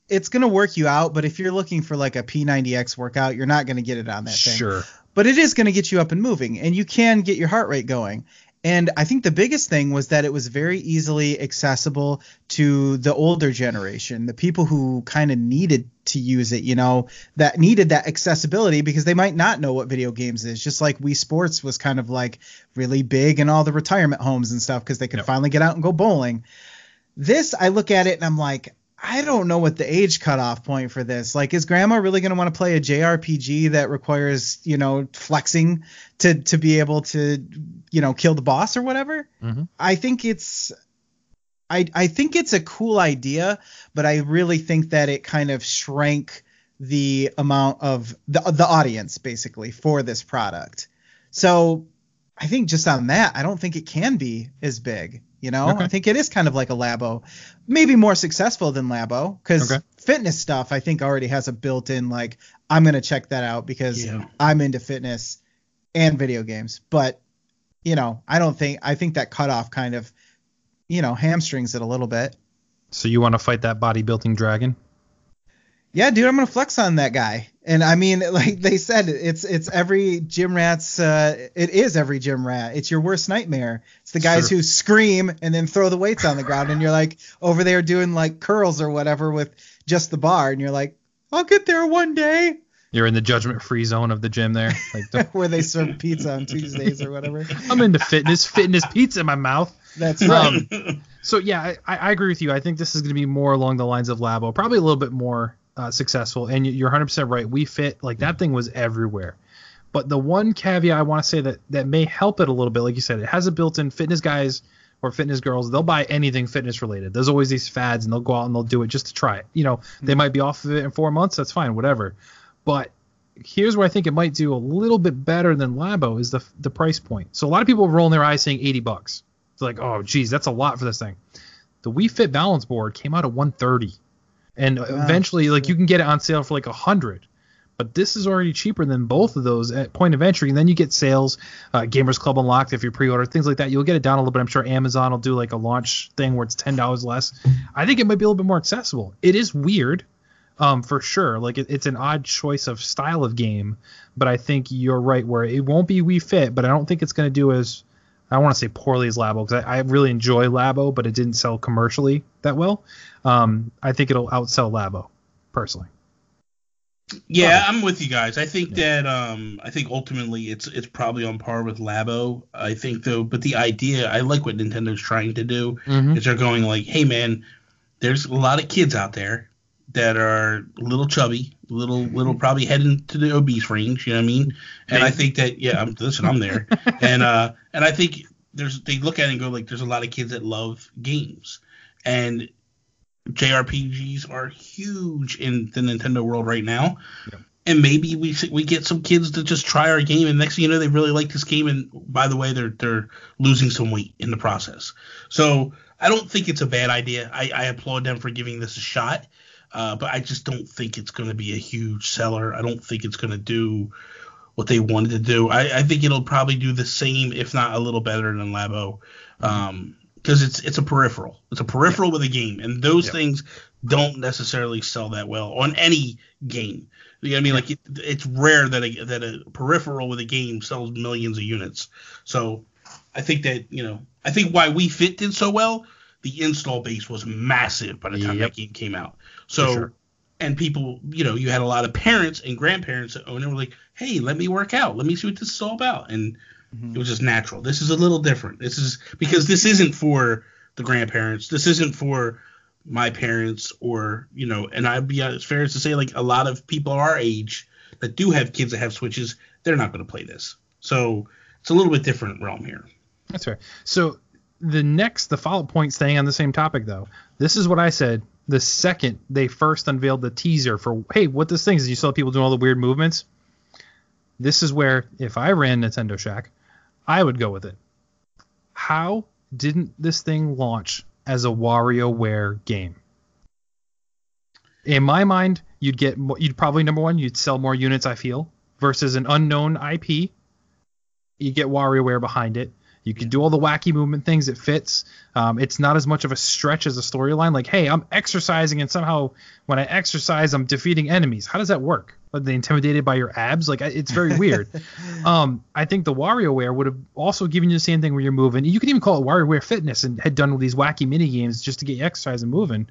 it's going to work you out, but if you're looking for like a P90X workout, you're not going to get it on that thing. Sure. But it is going to get you up and moving, and you can get your heart rate going. And I think the biggest thing was that it was very easily accessible to the older generation, the people who kind of needed to use it, that needed that accessibility because they might not know what video games is. Just like Wii Sports was kind of like really big in all the retirement homes and stuff because they could finally get out and go bowling. This, I look at it and I'm like, I don't know what the age cutoff point for this. Like, is grandma really going to want to play a JRPG that requires, flexing to be able to, kill the boss or whatever? I think it's a cool idea, but I really think that it kind of shrank the amount of the audience basically for this product. So I think just on that, I don't think it can be as big. I think it is kind of like a Labo, maybe more successful than Labo, because fitness stuff I think already has a built-in like, I'm going to check that out because I'm into fitness and video games. But, I think that cutoff kind of, hamstrings it a little bit. So you want to fight that bodybuilding dragon? Yeah, dude, I'm gonna flex on that guy. And I mean, like they said, it's every gym rat's. It is every gym rat. It's your worst nightmare. It's the guys who scream and then throw the weights on the ground, and you're like over there doing like curls or whatever with just the bar, and you're like, I'll get there one day. You're in the judgment-free zone of the gym there, like where they serve pizza on Tuesdays or whatever. I'm into fitness pizza in my mouth. That's right. So yeah, I agree with you. I think this is going to be more along the lines of Labo, probably a little bit more successful. And you're 100% right. Wii Fit, like that thing was everywhere. But the one caveat I want to say that may help it a little bit, like you said, it has a built-in fitness guys or fitness girls. They'll buy anything fitness related. There's always these fads, and they'll go out and they'll do it just to try it. You know, they might be off of it in 4 months. That's fine, whatever. But here's where I think it might do a little bit better than Labo is the price point. So a lot of people rolling their eyes saying $80. It's like, oh, geez, that's a lot for this thing. The Wii Fit balance board came out at $130, and eventually, like you can get it on sale for like $100. But this is already cheaper than both of those at point of entry. And then you get sales, Gamers Club Unlocked if you pre-order, things like that. You'll get it down a little bit. I'm sure Amazon will do like a launch thing where it's $10 less. I think it might be a little bit more accessible. It is weird. For sure. Like it's an odd choice of style of game, but I think you're right where it won't be Wii Fit, but I don't think it's going to do as, I don't want to say poorly as Labo, because I really enjoy Labo, but it didn't sell commercially that well. I think it'll outsell Labo, personally. Yeah, I'm with you guys. I think that I think ultimately it's probably on par with Labo. I think though, but the idea, I like what Nintendo's trying to do, is they're going like, hey man, there's a lot of kids out there that are a little chubby, little probably heading to the obese range, you know what I mean? And I think that I'm there. And I think they look at it and go like, there's a lot of kids that love games, and JRPGs are huge in the Nintendo world right now. Yeah. And maybe we get some kids to just try our game, and next thing you know, they really like this game, and by the way, they're losing some weight in the process. So I don't think it's a bad idea. I applaud them for giving this a shot. But I just don't think it's going to be a huge seller. I don't think it's going to do what they wanted to do. I think it'll probably do the same, if not a little better than Labo, because it's a peripheral. It's a peripheral with a game, and those things don't necessarily sell that well on any game. You know what I mean? Like it's rare that a peripheral with a game sells millions of units. So I think that I think why Wii Fit did so well, the install base was massive by the time that game came out. So, and people, you had a lot of parents and grandparents that owned it, were like, hey, let me work out. Let me see what this is all about. And it was just natural. This is a little different. This is because this isn't for the grandparents. This isn't for my parents or, and I'd be as fair as to say, like, a lot of people our age that do have kids that have Switches, they're not going to play this. So it's a little bit different realm here. That's fair. So the follow-up point, staying on the same topic, though, this is what I said the second they first unveiled the teaser for, hey, what this thing is. You saw people doing all the weird movements. This is where, if I ran Nintendo Shack, I would go with it. How didn't this thing launch as a WarioWare game? In my mind, you'd probably, number one, you'd sell more units, I feel, versus an unknown IP. You get WarioWare behind it. You can do all the wacky movement things. It fits. It's not as much of a stretch as a storyline. Like, hey, I'm exercising, and somehow when I exercise, I'm defeating enemies. How does that work? Are they intimidated by your abs? Like, it's very weird. I think the WarioWare would have also given you the same thing where you're moving. You could even call it WarioWare Fitness and had done these wacky mini games just to get you exercise and moving.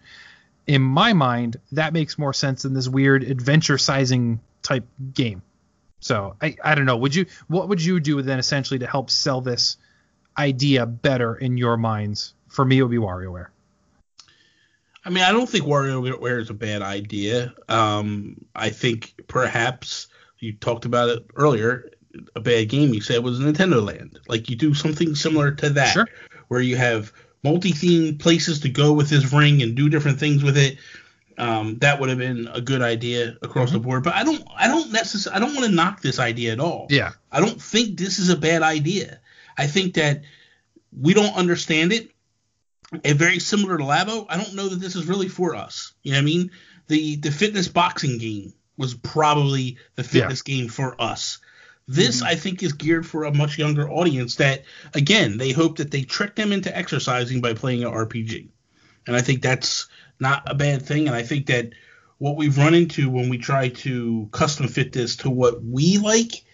In my mind, that makes more sense than this weird adventure sizing type game. So I don't know. What would you do then essentially to help sell this idea better in your minds? For me, it would be WarioWare. I mean, I don't think WarioWare is a bad idea. I think perhaps you talked about it earlier. A bad game you said was Nintendo Land. Like you do something similar to that, where you have multi-themed places to go with this ring and do different things with it. That would have been a good idea across the board. But I don't want to knock this idea at all. Yeah. I don't think this is a bad idea. I think that we don't understand it. And very similar to Labo, I don't know that this is really for us. You know what I mean? The fitness boxing game was probably the fitness game for us. This, I think, is geared for a much younger audience that, again, they hope that they trick them into exercising by playing an RPG. And I think that's not a bad thing. And I think that what we've run into when we try to custom fit this to what we like,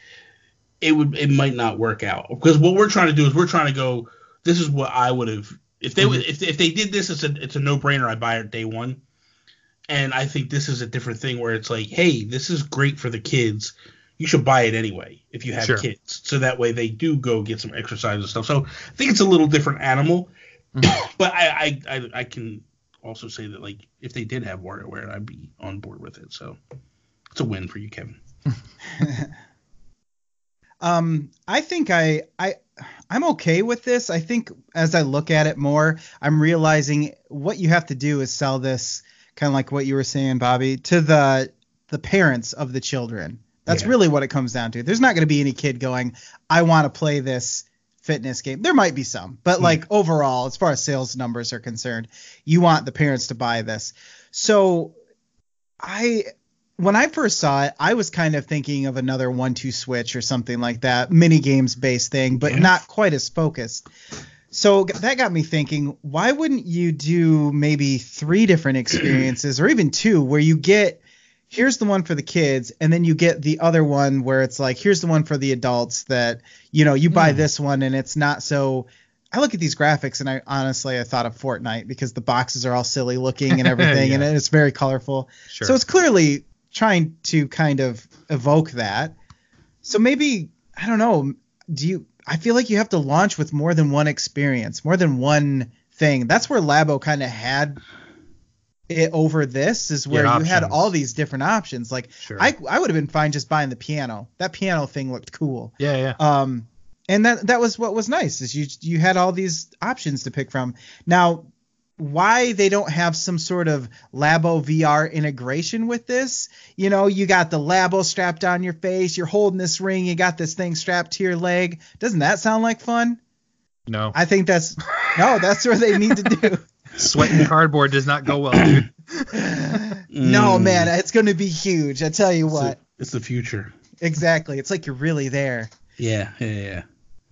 it might not work out. Because what we're trying to do is we're trying to go, this is what I would have if they if they did this, it's a no-brainer. I buy it day one. And I think this is a different thing where it's like, hey, this is great for the kids. You should buy it anyway if you have kids. So that way they do go get some exercise and stuff. So I think it's a little different animal. But I can also say that, like, if they did have WarioWare, I'd be on board with it. So it's a win for you, Kevin. I think I'm okay with this. I think as I look at it more, I'm realizing what you have to do is sell this, kind of like what you were saying, Bobby, to the parents of the children. That's really what it comes down to. There's not going to be any kid going, I want to play this fitness game. There might be some, but like overall, as far as sales numbers are concerned, you want the parents to buy this. So when I first saw it, I was kind of thinking of another 1-2 switch or something like that, mini games based thing, but not quite as focused. So that got me thinking, why wouldn't you do maybe 3 different experiences or even 2 where you get, here's the one for the kids, and then you get the other one where it's like, here's the one for the adults that, you know, you buy this one and it's not so. I look at these graphics and I thought of Fortnite because the boxes are all silly looking and everything and it's very colorful. Sure. So it's clearly trying to kind of evoke that. So maybe, I don't know, I feel like you have to launch with more than one experience, more than one thing. That's where Labo kind of had it over this, is where you had all these different options. Like I would have been fine just buying the piano. That piano thing looked cool. Yeah. And that was what was nice, is you had all these options to pick from. Now, why they don't have some sort of Labo VR integration with this? You know, you got the Labo strapped on your face, you're holding this ring, you got this thing strapped to your leg. Doesn't that sound like fun? No. I think that's where they need to do. Sweating cardboard does not go well, dude. No, man, it's going to be huge. I tell you what. It's the future. Exactly. It's like you're really there. Yeah.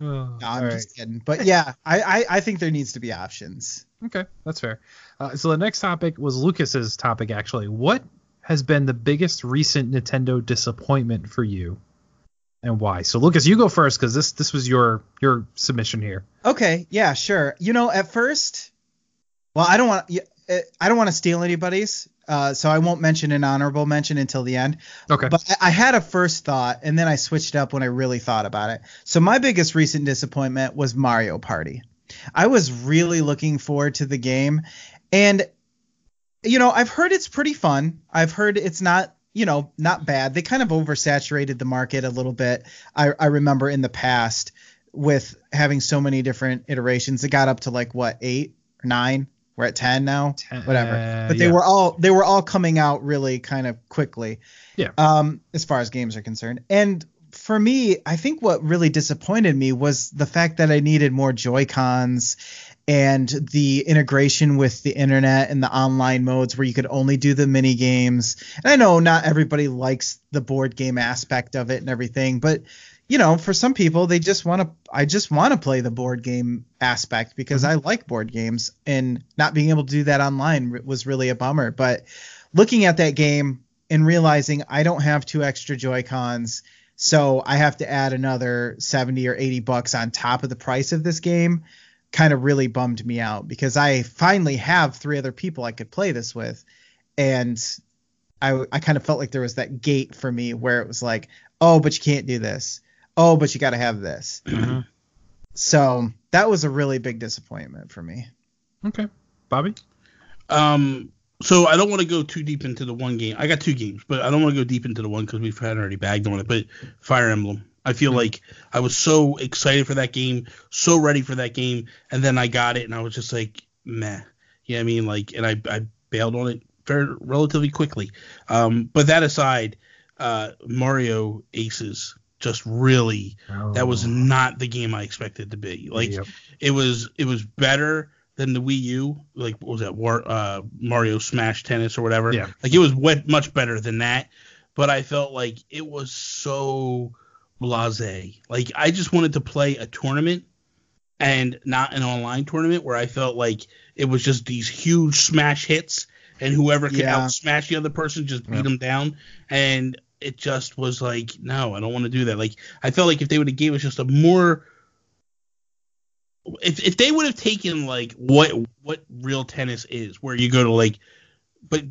No, I'm just kidding. But yeah, I think there needs to be options. Okay, that's fair. So the next topic was Lucas's topic, actually. What has been the biggest recent Nintendo disappointment for you, and why? So Lucas, you go first, because this was your submission here. Okay, yeah, sure. You know, at first, well, I don't want to steal anybody's, so I won't mention an honorable mention until the end. Okay. But I had a first thought, and then I switched up when I really thought about it. So my biggest recent disappointment was Mario Party. I was really looking forward to the game, and you know, I've heard it's pretty fun. I've heard it's not bad. They kind of oversaturated the market a little bit. I remember in the past with having so many different iterations. It got up to like 8 or 9. We're at 10 now, whatever. But they were all coming out really kind of quickly. Yeah. As far as games are concerned. And for me, I think what really disappointed me was the fact that I needed more Joy-Cons and the integration with the internet and the online modes where you could only do the mini games. And I know not everybody likes the board game aspect of it and everything, but you know, for some people, I just want to play the board game aspect because I like board games, and not being able to do that online was really a bummer. But looking at that game and realizing I don't have 2 extra Joy-Cons, so I have to add another $70 or $80 on top of the price of this game, kind of really bummed me out, because I finally have 3 other people I could play this with. And I kind of felt like there was that gate for me where it was like, oh, but you can't do this. Oh, but you got to have this. Mm-hmm. So that was a really big disappointment for me. Okay. Bobby? So I don't want to go too deep into the one game. I got 2 games, but I don't want to go deep into the one because we've had already bagged on it. But Fire Emblem. I feel like I was so excited for that game, so ready for that game, and then I got it, and I was just like, meh. You know what I mean? Like, and I bailed on it relatively quickly. But that aside, Mario Aces just really, that was not the game I expected it to be. Like, it was better than the Wii U. Like, what was that? Mario Smash Tennis or whatever. Yeah. Like, it was much better than that. But I felt like it was so blasé. Like, I just wanted to play a tournament and not an online tournament where I felt like it was just these huge smash hits and whoever could outsmash the other person just beat them down. And it just was like, no, I don't want to do that. Like, I felt like if they would have gave us just a more, if they would have taken like what real tennis is, where you go to like, but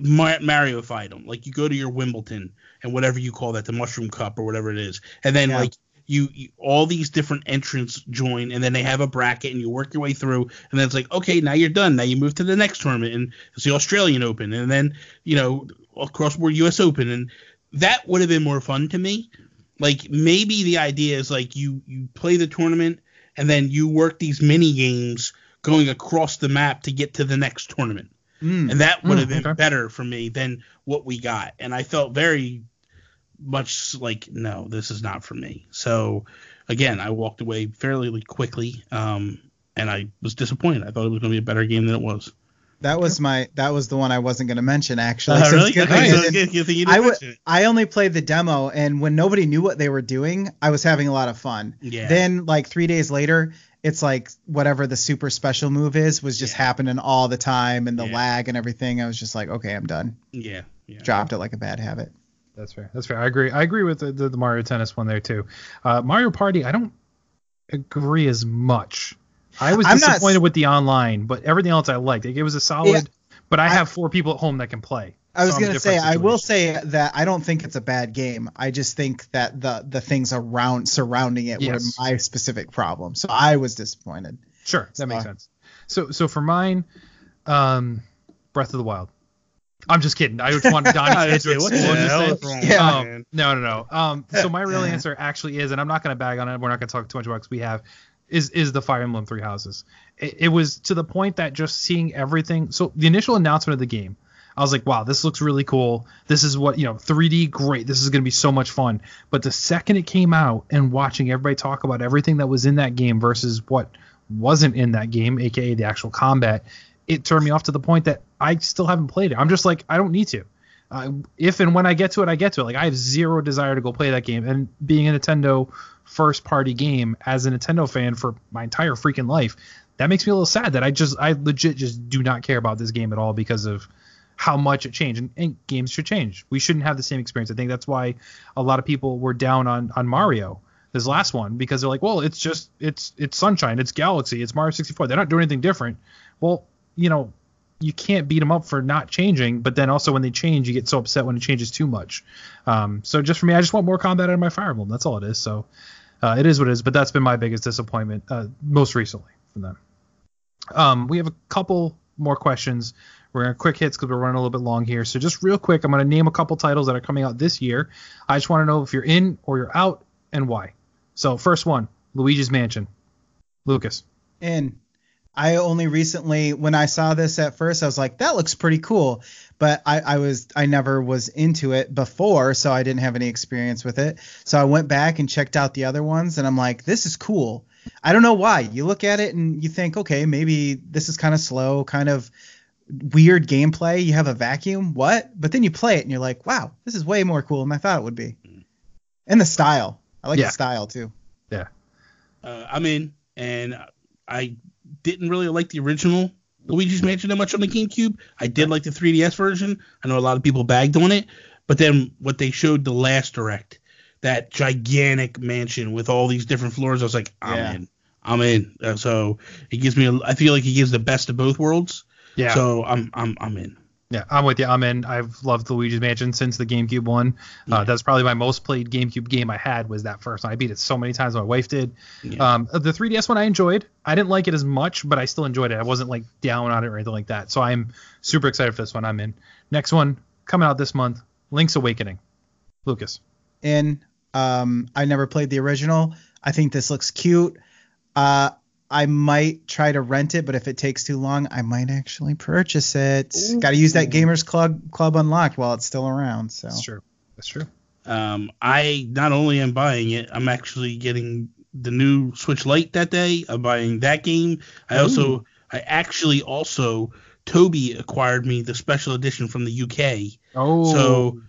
Mario-ified them. Like, you go to your Wimbledon and whatever you call that, the Mushroom Cup or whatever it is, and then like you all these different entrants join, and then they have a bracket, and you work your way through, and then it's like, okay, now you're done. Now you move to the next tournament, and it's the Australian Open, and then cross-border U.S. Open, and that would have been more fun to me. Like, maybe the idea is like you play the tournament, and then you work these mini games going across the map to get to the next tournament. And that would have been better for me than what we got. And I felt very much like, no, this is not for me. So, again, I walked away fairly quickly, and I was disappointed. I thought it was going to be a better game than it was. That was the one I wasn't going to mention, actually. Really? I only played the demo, and when nobody knew what they were doing, I was having a lot of fun. Yeah. Then, like 3 days later, it's like whatever the super special move was just happening all the time, and the lag and everything. I was just like, okay, I'm done. Yeah. Dropped it like a bad habit. That's fair. I agree with the Mario Tennis one there too. Mario Party, I don't agree as much. I was disappointed with the online, but everything else I liked. It was a solid, but I have 4 people at home that can play. I was going to say, I will say that I don't think it's a bad game. I just think that the things surrounding it were my specific problem. So I was disappointed. Sure, that makes sense. So for mine, Breath of the Wild. I'm just kidding. I just want Donnie to answer it. No. So my real answer actually is, and I'm not going to bag on it. We're not going to talk too much about it because is the Fire Emblem Three Houses. It was to the point that just seeing everything. So the initial announcement of the game, I was like, wow, this looks really cool. This is what, 3D, great. This is going to be so much fun. But the second it came out and watching everybody talk about everything that was in that game versus what wasn't in that game, aka the actual combat, it turned me off to the point that I still haven't played it. I'm just like, I don't need to. If and when I get to it, I get to it. Like, I have zero desire to go play that game. And being a Nintendo first party game as a Nintendo fan for my entire freaking life, that makes me a little sad that I legit just do not care about this game at all because of how much it changed. And games should change. We shouldn't have the same experience. I think that's why a lot of people were down on Mario, this last one, because they're like, well, it's Sunshine, it's Galaxy, it's Mario 64. They're not doing anything different. Well, you can't beat them up for not changing, but then also when they change, you get so upset when it changes too much. So just for me, I just want more combat out of my Fire Emblem. That's all it is. So it is what it is, but that's been my biggest disappointment most recently from them. We have a couple more questions. We're going to quick hits because we're running a little bit long here. So just real quick, I'm going to name a couple titles that are coming out this year. I just want to know if you're in or you're out and why. So first one, Luigi's Mansion. Lucas. In. I only recently, when I saw this at first, I was like, that looks pretty cool. But I never was into it before, so I didn't have any experience with it. So I went back and checked out the other ones, and I'm like, this is cool. I don't know why. You look at it and you think, okay, maybe this is kind of slow, kind of weird gameplay. You have a vacuum. What? But then you play it and you're like, wow, this is way more cool than I thought it would be. And the style. I like the style too. Yeah. I'm in, and I didn't really like the original Luigi's Mansion that much on the GameCube. I did like the 3DS version. I know a lot of people bagged on it, but then what they showed the last direct, that gigantic mansion with all these different floors, I was like, I'm in. So it gives me, I feel like it gives the best of both worlds. Yeah. So I'm in. Yeah, I'm with you. I'm in. I've loved Luigi's Mansion since the GameCube one. That's probably my most played GameCube game I had was that first one. I beat it so many times. My wife did. Yeah. The 3DS one I enjoyed. I didn't like it as much, but I still enjoyed it. I wasn't like down on it or anything like that. So I'm super excited for this one. I'm in. Next one coming out this month, Link's Awakening. Lucas. In. I never played the original. I think this looks cute. I might try to rent it, but if it takes too long, I might actually purchase it. Got to use that Gamers Club Unlocked while it's still around. So That's true. I not only am buying it, I'm actually getting the new Switch Lite that day. I'm buying that game. I actually also Toby acquired me the special edition from the UK. So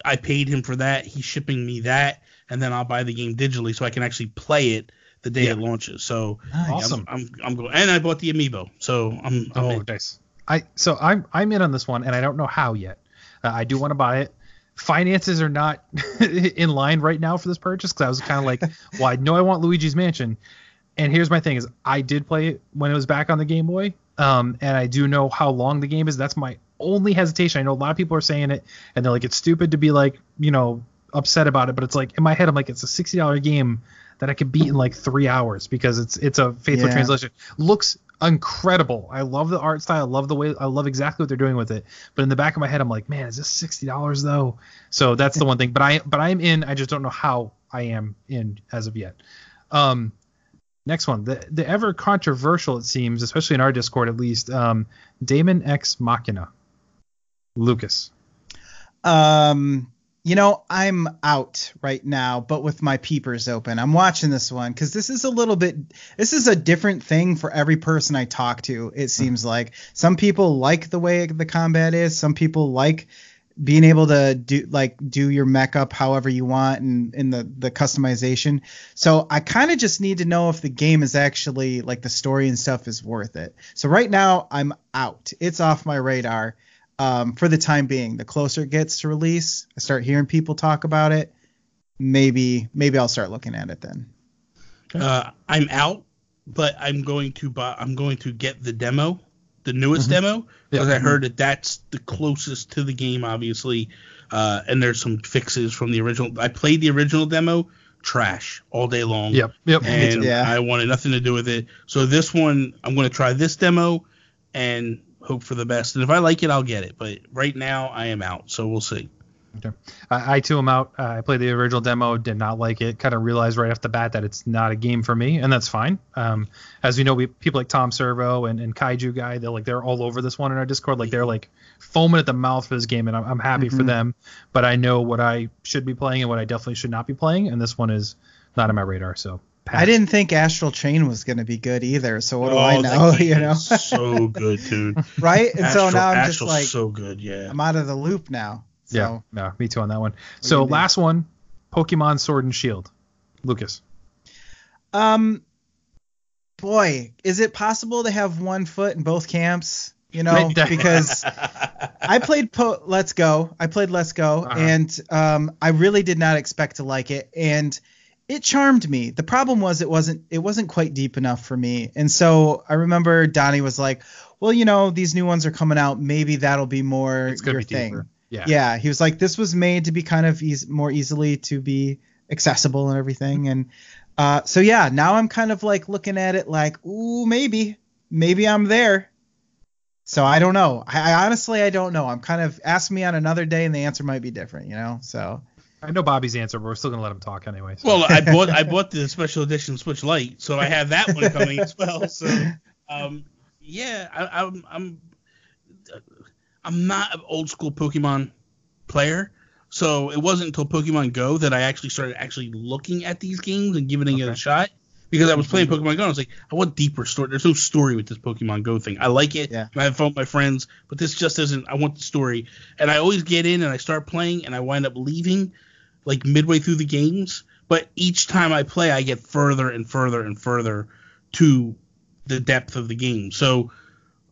I paid him for that. He's shipping me that, and then I'll buy the game digitally so I can actually play it the day it launches. So awesome. I'm going, and I bought the amiibo. So I'm nice. I'm in on this one, and I don't know how yet. I do want to buy it. Finances are not in line right now for this purchase because I was kind of like, well, I know I want Luigi's Mansion. And here's my thing is I did play it when it was back on the Game Boy. And I do know how long the game is. That's my only hesitation. I know a lot of people are saying it and they're like, it's stupid to be like, upset about it. But it's like in my head, I'm like, it's a $60 game that I could beat in like 3 hours because it's a faithful translation. Looks incredible. I love the art style. I love exactly what they're doing with it. But in the back of my head, I'm like, man, is this $60 though? So that's the one thing. But I'm in. I just don't know how I am in as of yet. Next one, the ever controversial, it seems, especially in our Discord at least, Daemon X Machina. Lucas. I'm out right now, but with my peepers open. I'm watching this one because this is a different thing for every person I talk to. It seems like some people like the way the combat is. Some people like being able to do your mech up however you want and in the customization. So I kind of just need to know if the game is actually like the story and stuff is worth it. So right now I'm out. It's off my radar for the time being. The closer it gets to release, I start hearing people talk about it. Maybe I'll start looking at it then. I'm out, but I'm going to get the demo. The newest demo, because I heard that's the closest to the game, obviously, and there's some fixes from the original. I played the original demo, trash all day long. Yep. And I wanted nothing to do with it. So this one, I'm going to try this demo and hope for the best. And if I like it, I'll get it. But right now, I am out, so we'll see. Okay. I too am out. I played the original demo, did not like it. Kind of realized right off the bat that it's not a game for me, and that's fine. As we know, people like Tom Servo and Kaiju Guy, they're all over this one in our Discord. Like they're like foaming at the mouth for this game, and I'm happy for them. But I know what I should be playing and what I definitely should not be playing, and this one is not on my radar. So I didn't think Astral Chain was going to be good either. So what do I know? So good, dude. Right? And so now I'm just like, so good. Yeah. I'm out of the loop now. So. Yeah, no, me too on that one. So last one, Pokemon Sword and Shield. Lucas. Boy, is it possible to have one foot in both camps? Because I played Let's Go. And I really did not expect to like it, and it charmed me. The problem was it wasn't quite deep enough for me, and so I remember Donnie was like, "Well, these new ones are coming out. Maybe that'll be more your thing." Deeper. Yeah, he was like, this was made to be kind of more easily to be accessible and everything. And so, yeah, now I'm kind of like looking at it like, ooh, maybe I'm there. So I don't know. I honestly don't know. I'm kind of ask me on another day and the answer might be different, so. I know Bobby's answer, but we're still going to let him talk anyway. So. Well, I bought the special edition Switch Lite, so I have that one coming as well. So, yeah, I'm not an old school Pokemon player, so it wasn't until Pokemon Go that I actually started looking at these games and giving it a shot. Because I was playing Pokemon Go, and I was like, I want deeper story. There's no story with this Pokemon Go thing. I like it. Yeah. I have fun with my friends, but this just isn't. I want the story. And I always get in and I start playing, and I wind up leaving like midway through the games. But each time I play, I get further and further and further to the depth of the game. So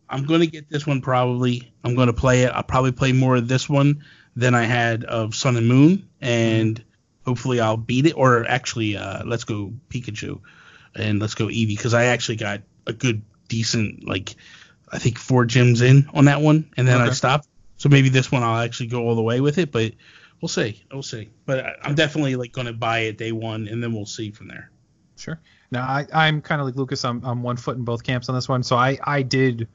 I'm going to get this one probably. I'm going to play it. I'll probably play more of this one than I had of Sun and Moon, and hopefully I'll beat it. Or actually, Let's Go Pikachu and Let's Go Eevee, because I actually got a good, decent, I think 4 gyms in on that one, and then I stopped. So maybe this one I'll actually go all the way with it, but we'll see. But I'm definitely going to buy it day one, and then we'll see from there. Sure. Now, I'm kind of like Lucas. I'm one foot in both camps on this one. So I did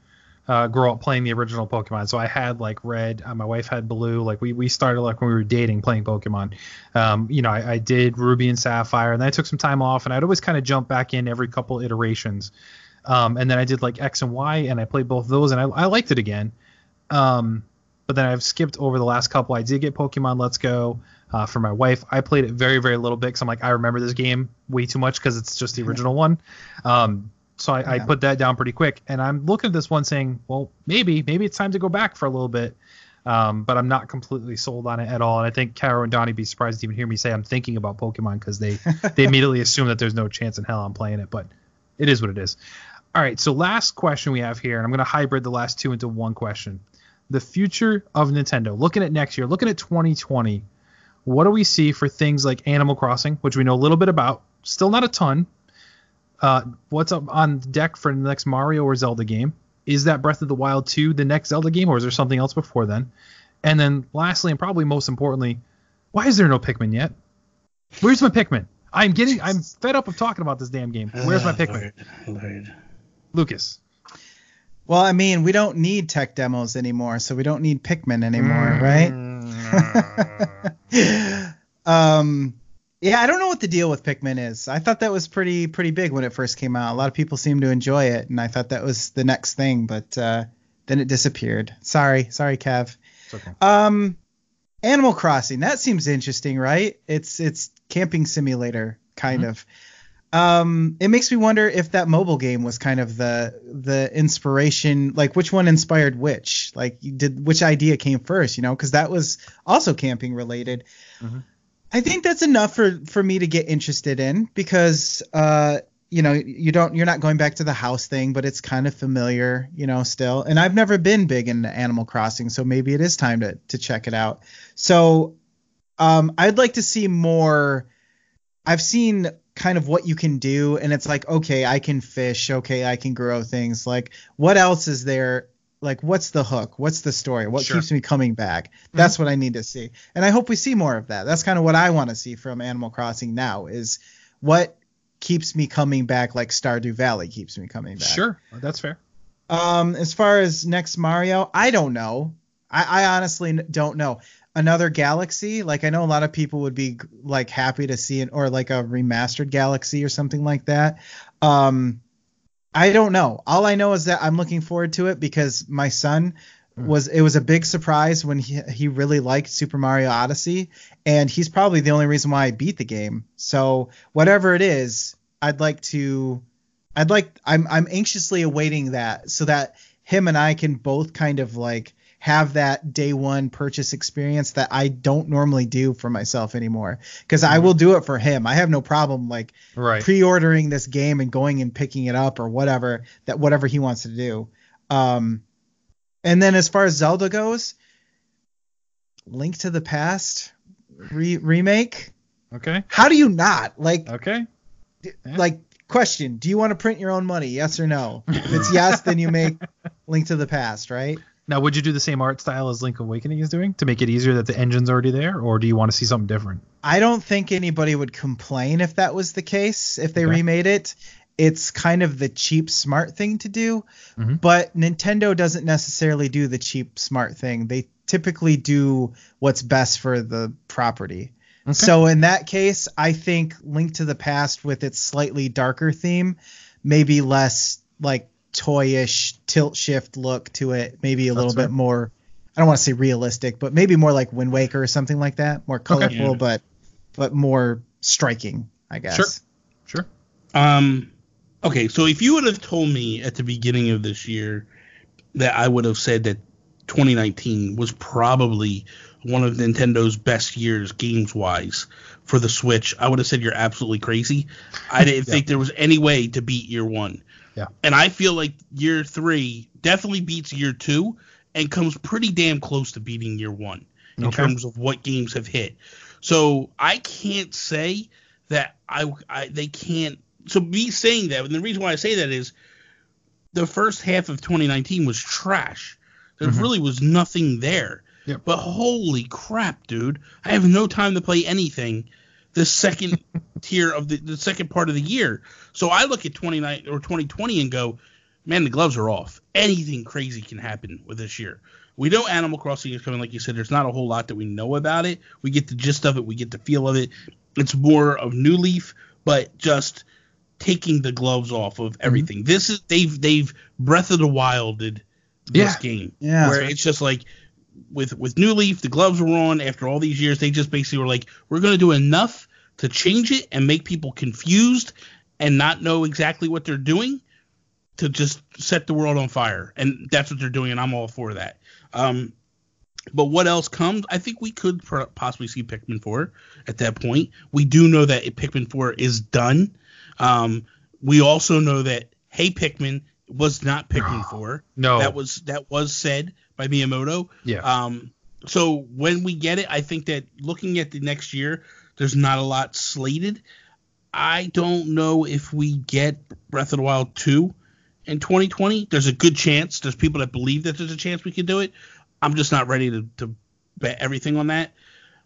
grow up playing the original Pokemon. So I had Red. My wife had Blue. We started when we were dating playing Pokemon. I did Ruby and Sapphire, and then I took some time off, and I'd always kind of jump back in every couple iterations. And then I did X and Y, and I played both of those, and I liked it again. But then I've skipped over the last couple. I did get Pokemon Let's Go for my wife. I played it very, very little bit because I'm I remember this game way too much because it's just the original one. So I put that down pretty quick. And I'm looking at this one saying, well, maybe it's time to go back for a little bit. But I'm not completely sold on it at all. And I think Caro and Donnie be surprised to even hear me say I'm thinking about Pokemon because they immediately assume that there's no chance in hell I'm playing it. But it is what it is. All right, so last question we have here, and I'm going to hybrid the last two into one question. The future of Nintendo, looking at next year, looking at 2020, what do we see for things like Animal Crossing, which we know a little bit about, still not a ton. What's up on deck for the next Mario or Zelda game? Is that Breath of the Wild 2 the next Zelda game, or is there something else before then? And then lastly, and probably most importantly, why is there no Pikmin yet? Where's my Pikmin? I'm fed up of talking about this damn game. Where's my Pikmin? Lord. Lucas. Well, I mean, we don't need tech demos anymore, so we don't need Pikmin anymore, right? Yeah, I don't know what the deal with Pikmin is. I thought that was pretty big when it first came out. A lot of people seem to enjoy it, and I thought that was the next thing, but then it disappeared. Sorry, Kev. It's okay. Animal Crossing, that seems interesting, right? It's camping simulator kind of. It makes me wonder if that mobile game was kind of the inspiration, like which one inspired which, like which idea came first, because that was also camping related. I think that's enough for me to get interested in, because you're not going back to the house thing, but it's kind of familiar, still. And I've never been big into Animal Crossing, so maybe it is time to check it out. So I'd like to see more. I've seen kind of what you can do, and it's like, okay, I can fish, okay, I can grow things. Like, what else is there? Like, what's the hook? What's the story? What keeps me coming back? That's what I need to see. And I hope we see more of that. That's kind of what I want to see from Animal Crossing now, is what keeps me coming back, like Stardew Valley keeps me coming back. Sure, that's fair. As far as next Mario, I don't know. I honestly don't know. Another Galaxy, like I know a lot of people would be like happy to see it, or like a remastered Galaxy or something like that. I don't know. All I know is that I'm looking forward to it because my son it was a big surprise when he really liked Super Mario Odyssey, and he's probably the only reason why I beat the game. So whatever it is, I'm anxiously awaiting that, so that him and I can both kind of like have that day one purchase experience that I don't normally do for myself anymore, because I will do it for him. I have no problem like pre-ordering this game and going and picking it up or whatever he wants to do. And then as far as Zelda goes, Link to the Past remake. Okay. How do you not like? Okay. Like, question: do you want to print your own money? Yes or no? If it's yes, then you make Link to the Past, right? Now, would you do the same art style as Link Awakening is doing to make it easier that the engine's already there, or do you want to see something different? I don't think anybody would complain if that was the case, if they remade it. It's kind of the cheap, smart thing to do, but Nintendo doesn't necessarily do the cheap, smart thing. They typically do what's best for the property. Okay. So in that case, I think Link to the Past with its slightly darker theme, maybe less like toyish tilt shift look to it, maybe a little bit more, I don't want to say realistic, but maybe more like Wind Waker or something like that, more colorful, but more striking, I guess. Sure. Okay, so if you would have told me at the beginning of this year that I would have said that 2019 was probably one of Nintendo's best years games-wise for the Switch, I would have said you're absolutely crazy. I didn't think there was any way to beat year one. Yeah. And I feel like year 3 definitely beats year 2 and comes pretty damn close to beating year 1 in terms of what games have hit. So I can't say that they can't. So me saying that, and the reason why I say that is the first half of 2019 was trash. There really was nothing there. Yep. But holy crap, dude, I have no time to play anything the second tier of the second part of the year. So I look at 2020 and go, man, the gloves are off. Anything crazy can happen with this year. We know Animal Crossing is coming, like you said. There's not a whole lot that we know about it. We get the gist of it. We get the feel of it. It's more of New Leaf, but just taking the gloves off of everything. This is they've Breath of the Wilded this game. Yeah. Where it's just like with New Leaf, the gloves were on after all these years. They just basically were like, we're going to do enough to change it and make people confused and not know exactly what they're doing to just set the world on fire. And that's what they're doing, and I'm all for that. But what else comes? I think we could possibly see Pikmin 4 at that point. We do know that Pikmin 4 is done. We also know that Hey Pikmin was not Pikmin 4. No. That was said by Miyamoto. Yeah. So when we get it, I think that looking at the next year, there's not a lot slated. I don't know if we get Breath of the Wild 2 in 2020. There's a good chance. There's people that believe that there's a chance we could do it. I'm just not ready to bet everything on that.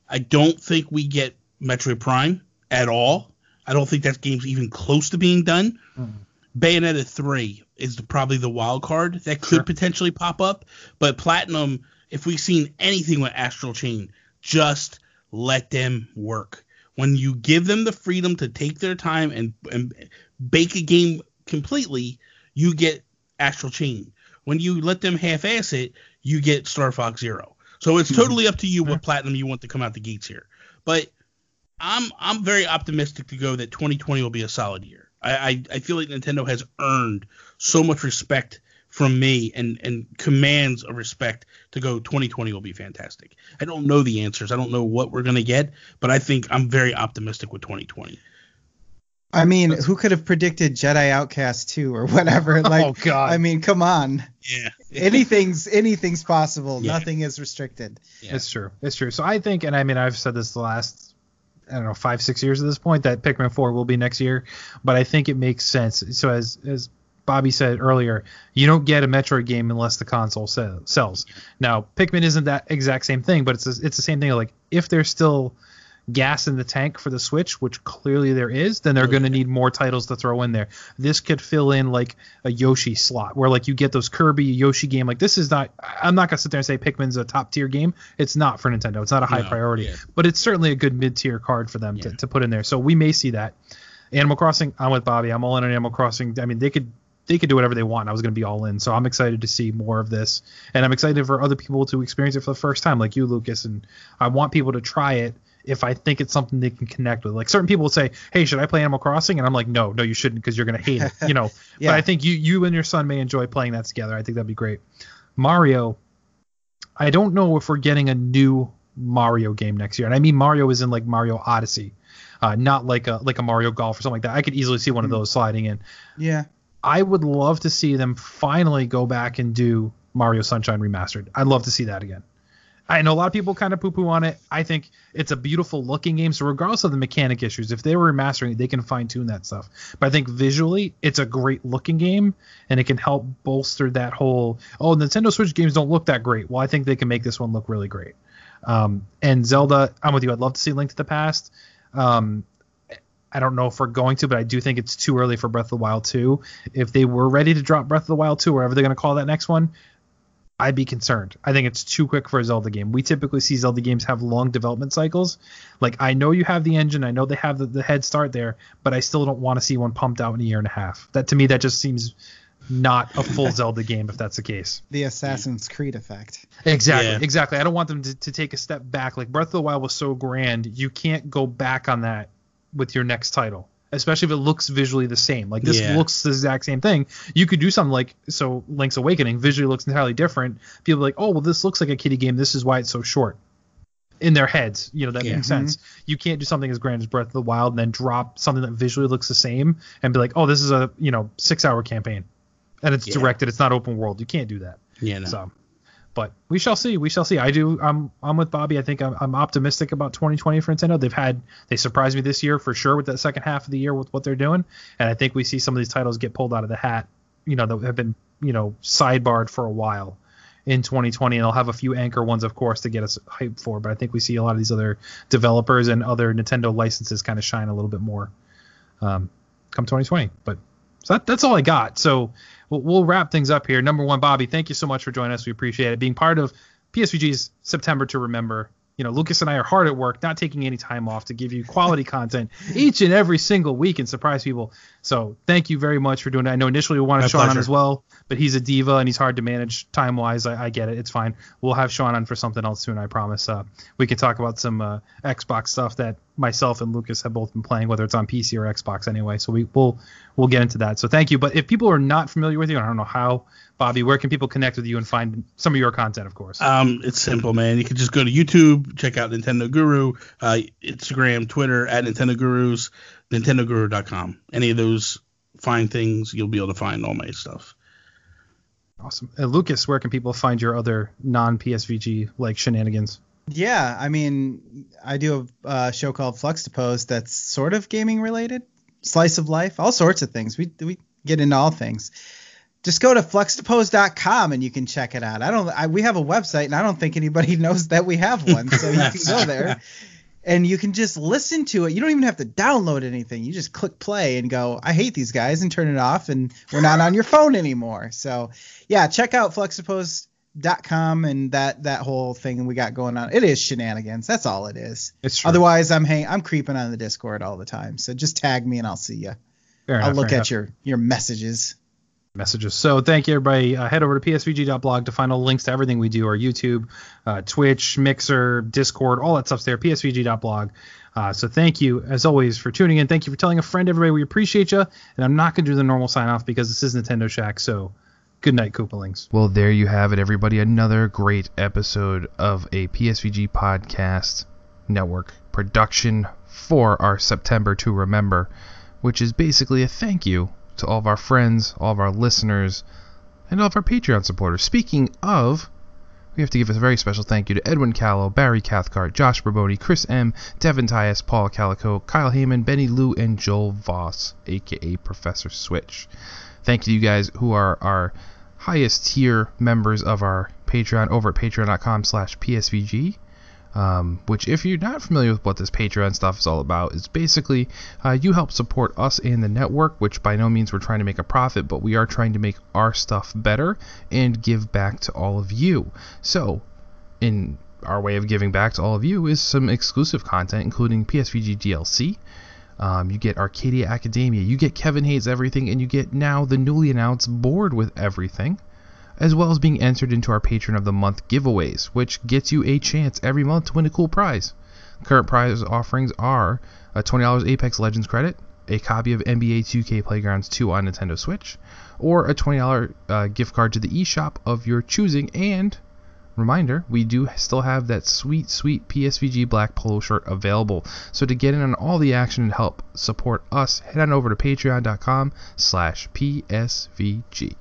I don't think we get Metroid Prime at all. I don't think that game's even close to being done. Bayonetta 3 is probably the wild card that could potentially pop up. But Platinum, if we've seen anything with Astral Chain, just let them work. When you give them the freedom to take their time and bake a game completely, you get Astral Chain. When you let them half-ass it, you get Star Fox Zero. So it's totally up to you what Platinum you want to come out the gates here. But I'm very optimistic to go that 2020 will be a solid year. I feel like Nintendo has earned so much respect from me and commands a respect to go 2020 will be fantastic. I don't know the answers. I don't know what we're going to get, but I think I'm very optimistic with 2020. I mean, who could have predicted Jedi Outcast 2 or whatever? Like, oh God! I mean, come on. Yeah. Anything's possible. Yeah. Nothing is restricted. Yeah. It's true. So I think, and I mean, I've said this the last, 5-6 years at this point, that Pikmin 4 will be next year, but I think it makes sense. So as Bobby said earlier, you don't get a Metroid game unless the console sells. Now, Pikmin isn't that exact same thing, but it's the same thing. Like, if there's still gas in the tank for the Switch, which clearly there is, then they're going to need more titles to throw in there. This could fill in like a Yoshi slot where like you get those Kirby Yoshi game. Like, this is not, I'm not going to sit there and say Pikmin's a top tier game. It's not for Nintendo. It's not a high priority, but it's certainly a good mid tier card for them to put in there. So we may see that. Animal Crossing, I'm with Bobby. I'm all in on Animal Crossing. I mean, they could do whatever they want. I was going to be all in. So I'm excited to see more of this. And I'm excited for other people to experience it for the first time, like you, Lucas. And I want people to try it if I think it's something they can connect with. Like, certain people will say, hey, should I play Animal Crossing? And I'm like, no, you shouldn't, because you're going to hate it, But I think you and your son may enjoy playing that together. I think that'd be great. Mario, I don't know if we're getting a new Mario game next year. And I mean Mario is in like Mario Odyssey, not like a Mario Golf or something like that. I could easily see one of those sliding in. Yeah. I would love to see them finally go back and do Mario Sunshine Remastered. I'd love to see that again. I know a lot of people kind of poo-poo on it. I think it's a beautiful looking game. So regardless of the mechanic issues, if they were remastering it, they can fine tune that stuff. But I think visually it's a great looking game, and it can help bolster that whole, Nintendo Switch games don't look that great. Well, I think they can make this one look really great. And Zelda, I'm with you. I'd love to see Link to the Past. I don't know if we're going to, but I do think it's too early for Breath of the Wild 2. If they were ready to drop Breath of the Wild 2, wherever they're going to call that next one, I'd be concerned. I think it's too quick for a Zelda game. We typically see Zelda games have long development cycles. Like, I know you have the engine. I know they have the head start there, but I still don't want to see one pumped out in a year and a half. To me, that just seems not a full Zelda game if that's the case. The Assassin's Creed effect. Exactly. I don't want them to take a step back. Like, Breath of the Wild was so grand, you can't go back on that with your next title, especially if it looks visually the same. Like, this looks the exact same thing. You could do something like, so Link's Awakening visually looks entirely different. People are like, oh, well, this looks like a kiddie game. This is why it's so short. In their heads, that makes sense. You can't do something as grand as Breath of the Wild and then drop something that visually looks the same and be like, oh, this is a 6-hour campaign and it's directed. It's not open world. You can't do that. Yeah. No. So, but we shall see. I'm with Bobby. I think I'm optimistic about 2020 for Nintendo. They surprised me this year for sure with that second half of the year with what they're doing, and I think we see some of these titles get pulled out of the hat, that have been sidebarred for a while in 2020, and they'll have a few anchor ones, of course, to get us hyped for. But I think we see a lot of these other developers and other Nintendo licenses kind of shine a little bit more come 2020. But so that's all I got. So we'll wrap things up here. Number one, Bobby, thank you so much for joining us. We appreciate it. Being part of PSVG's September to Remember. Lucas and I are hard at work, not taking any time off to give you quality content each and every single week and surprise people. So thank you very much for doing that. I know initially we wanted Sean on as well, but he's a diva and he's hard to manage time-wise. I get it. It's fine. We'll have Sean on for something else soon, I promise. We can talk about some Xbox stuff that myself and Lucas have both been playing, whether it's on PC or Xbox anyway. So we'll get into that. So thank you. But if people are not familiar with you, I don't know how, Bobby, where can people connect with you and find some of your content, of course? It's simple, man. You can just go to YouTube, check out Nintendo Guru, Instagram, Twitter, at Nintendo Gurus, NintendoGuru.com. Any of those find things, you'll be able to find all my stuff. Awesome. Lucas, where can people find your other non-PSVG like shenanigans? Yeah, I mean, I do a show called Fluxtapose that's sort of gaming related, slice of life, all sorts of things. We get into all things. Just go to fluxtapose.com and you can check it out. We have a website and I don't think anybody knows that we have one, so you can go there and you can just listen to it. You don't even have to download anything. You just click play and go, I hate these guys, and turn it off, and we're not on your phone anymore. So yeah, check out fluxtapose.com and that whole thing we got going on. It is shenanigans. That's all it is. It's true. Otherwise, I'm creeping on the Discord all the time. So just tag me and I'll see you. I'll look at your messages. So thank you, everybody. Head over to psvg.blog to find all the links to everything we do, our YouTube, Twitch, Mixer, Discord, all that stuff's there, psvg.blog. So thank you, as always, for tuning in. Thank you for telling a friend, everybody. We appreciate you. And I'm not going to do the normal sign-off because this is Nintendo Shack, so good night, Koopalings. Well, there you have it, everybody. Another great episode of a PSVG Podcast Network production for our September to Remember, which is basically a thank you to all of our friends, all of our listeners, and all of our Patreon supporters. Speaking of, we have to give a very special thank you to Edwin Callow, Barry Cathcart, Josh Barboni, Chris M., Devin Tyus, Paul Calico, Kyle Heyman, Benny Lou, and Joel Voss, a.k.a. Professor Switch. Thank you to you guys who are our highest tier members of our Patreon over at patreon.com/PSVG. Which, if you're not familiar with what this Patreon stuff is all about, is basically you help support us and the network, which by no means we're trying to make a profit, but we are trying to make our stuff better and give back to all of you. So, in our way of giving back to all of you is some exclusive content, including PSVG DLC. You get Arcadia Academia, you get Kevin Hates Everything, and you get now the newly announced Board with Everything, as well as being entered into our Patron of the Month giveaways, which gets you a chance every month to win a cool prize. Current prize offerings are a $20 Apex Legends credit, a copy of NBA 2K Playgrounds 2 on Nintendo Switch, or a $20 gift card to the eShop of your choosing. And reminder, we do still have that sweet PSVG black polo shirt available. So to get in on all the action and help support us, head on over to patreon.com/PSVG.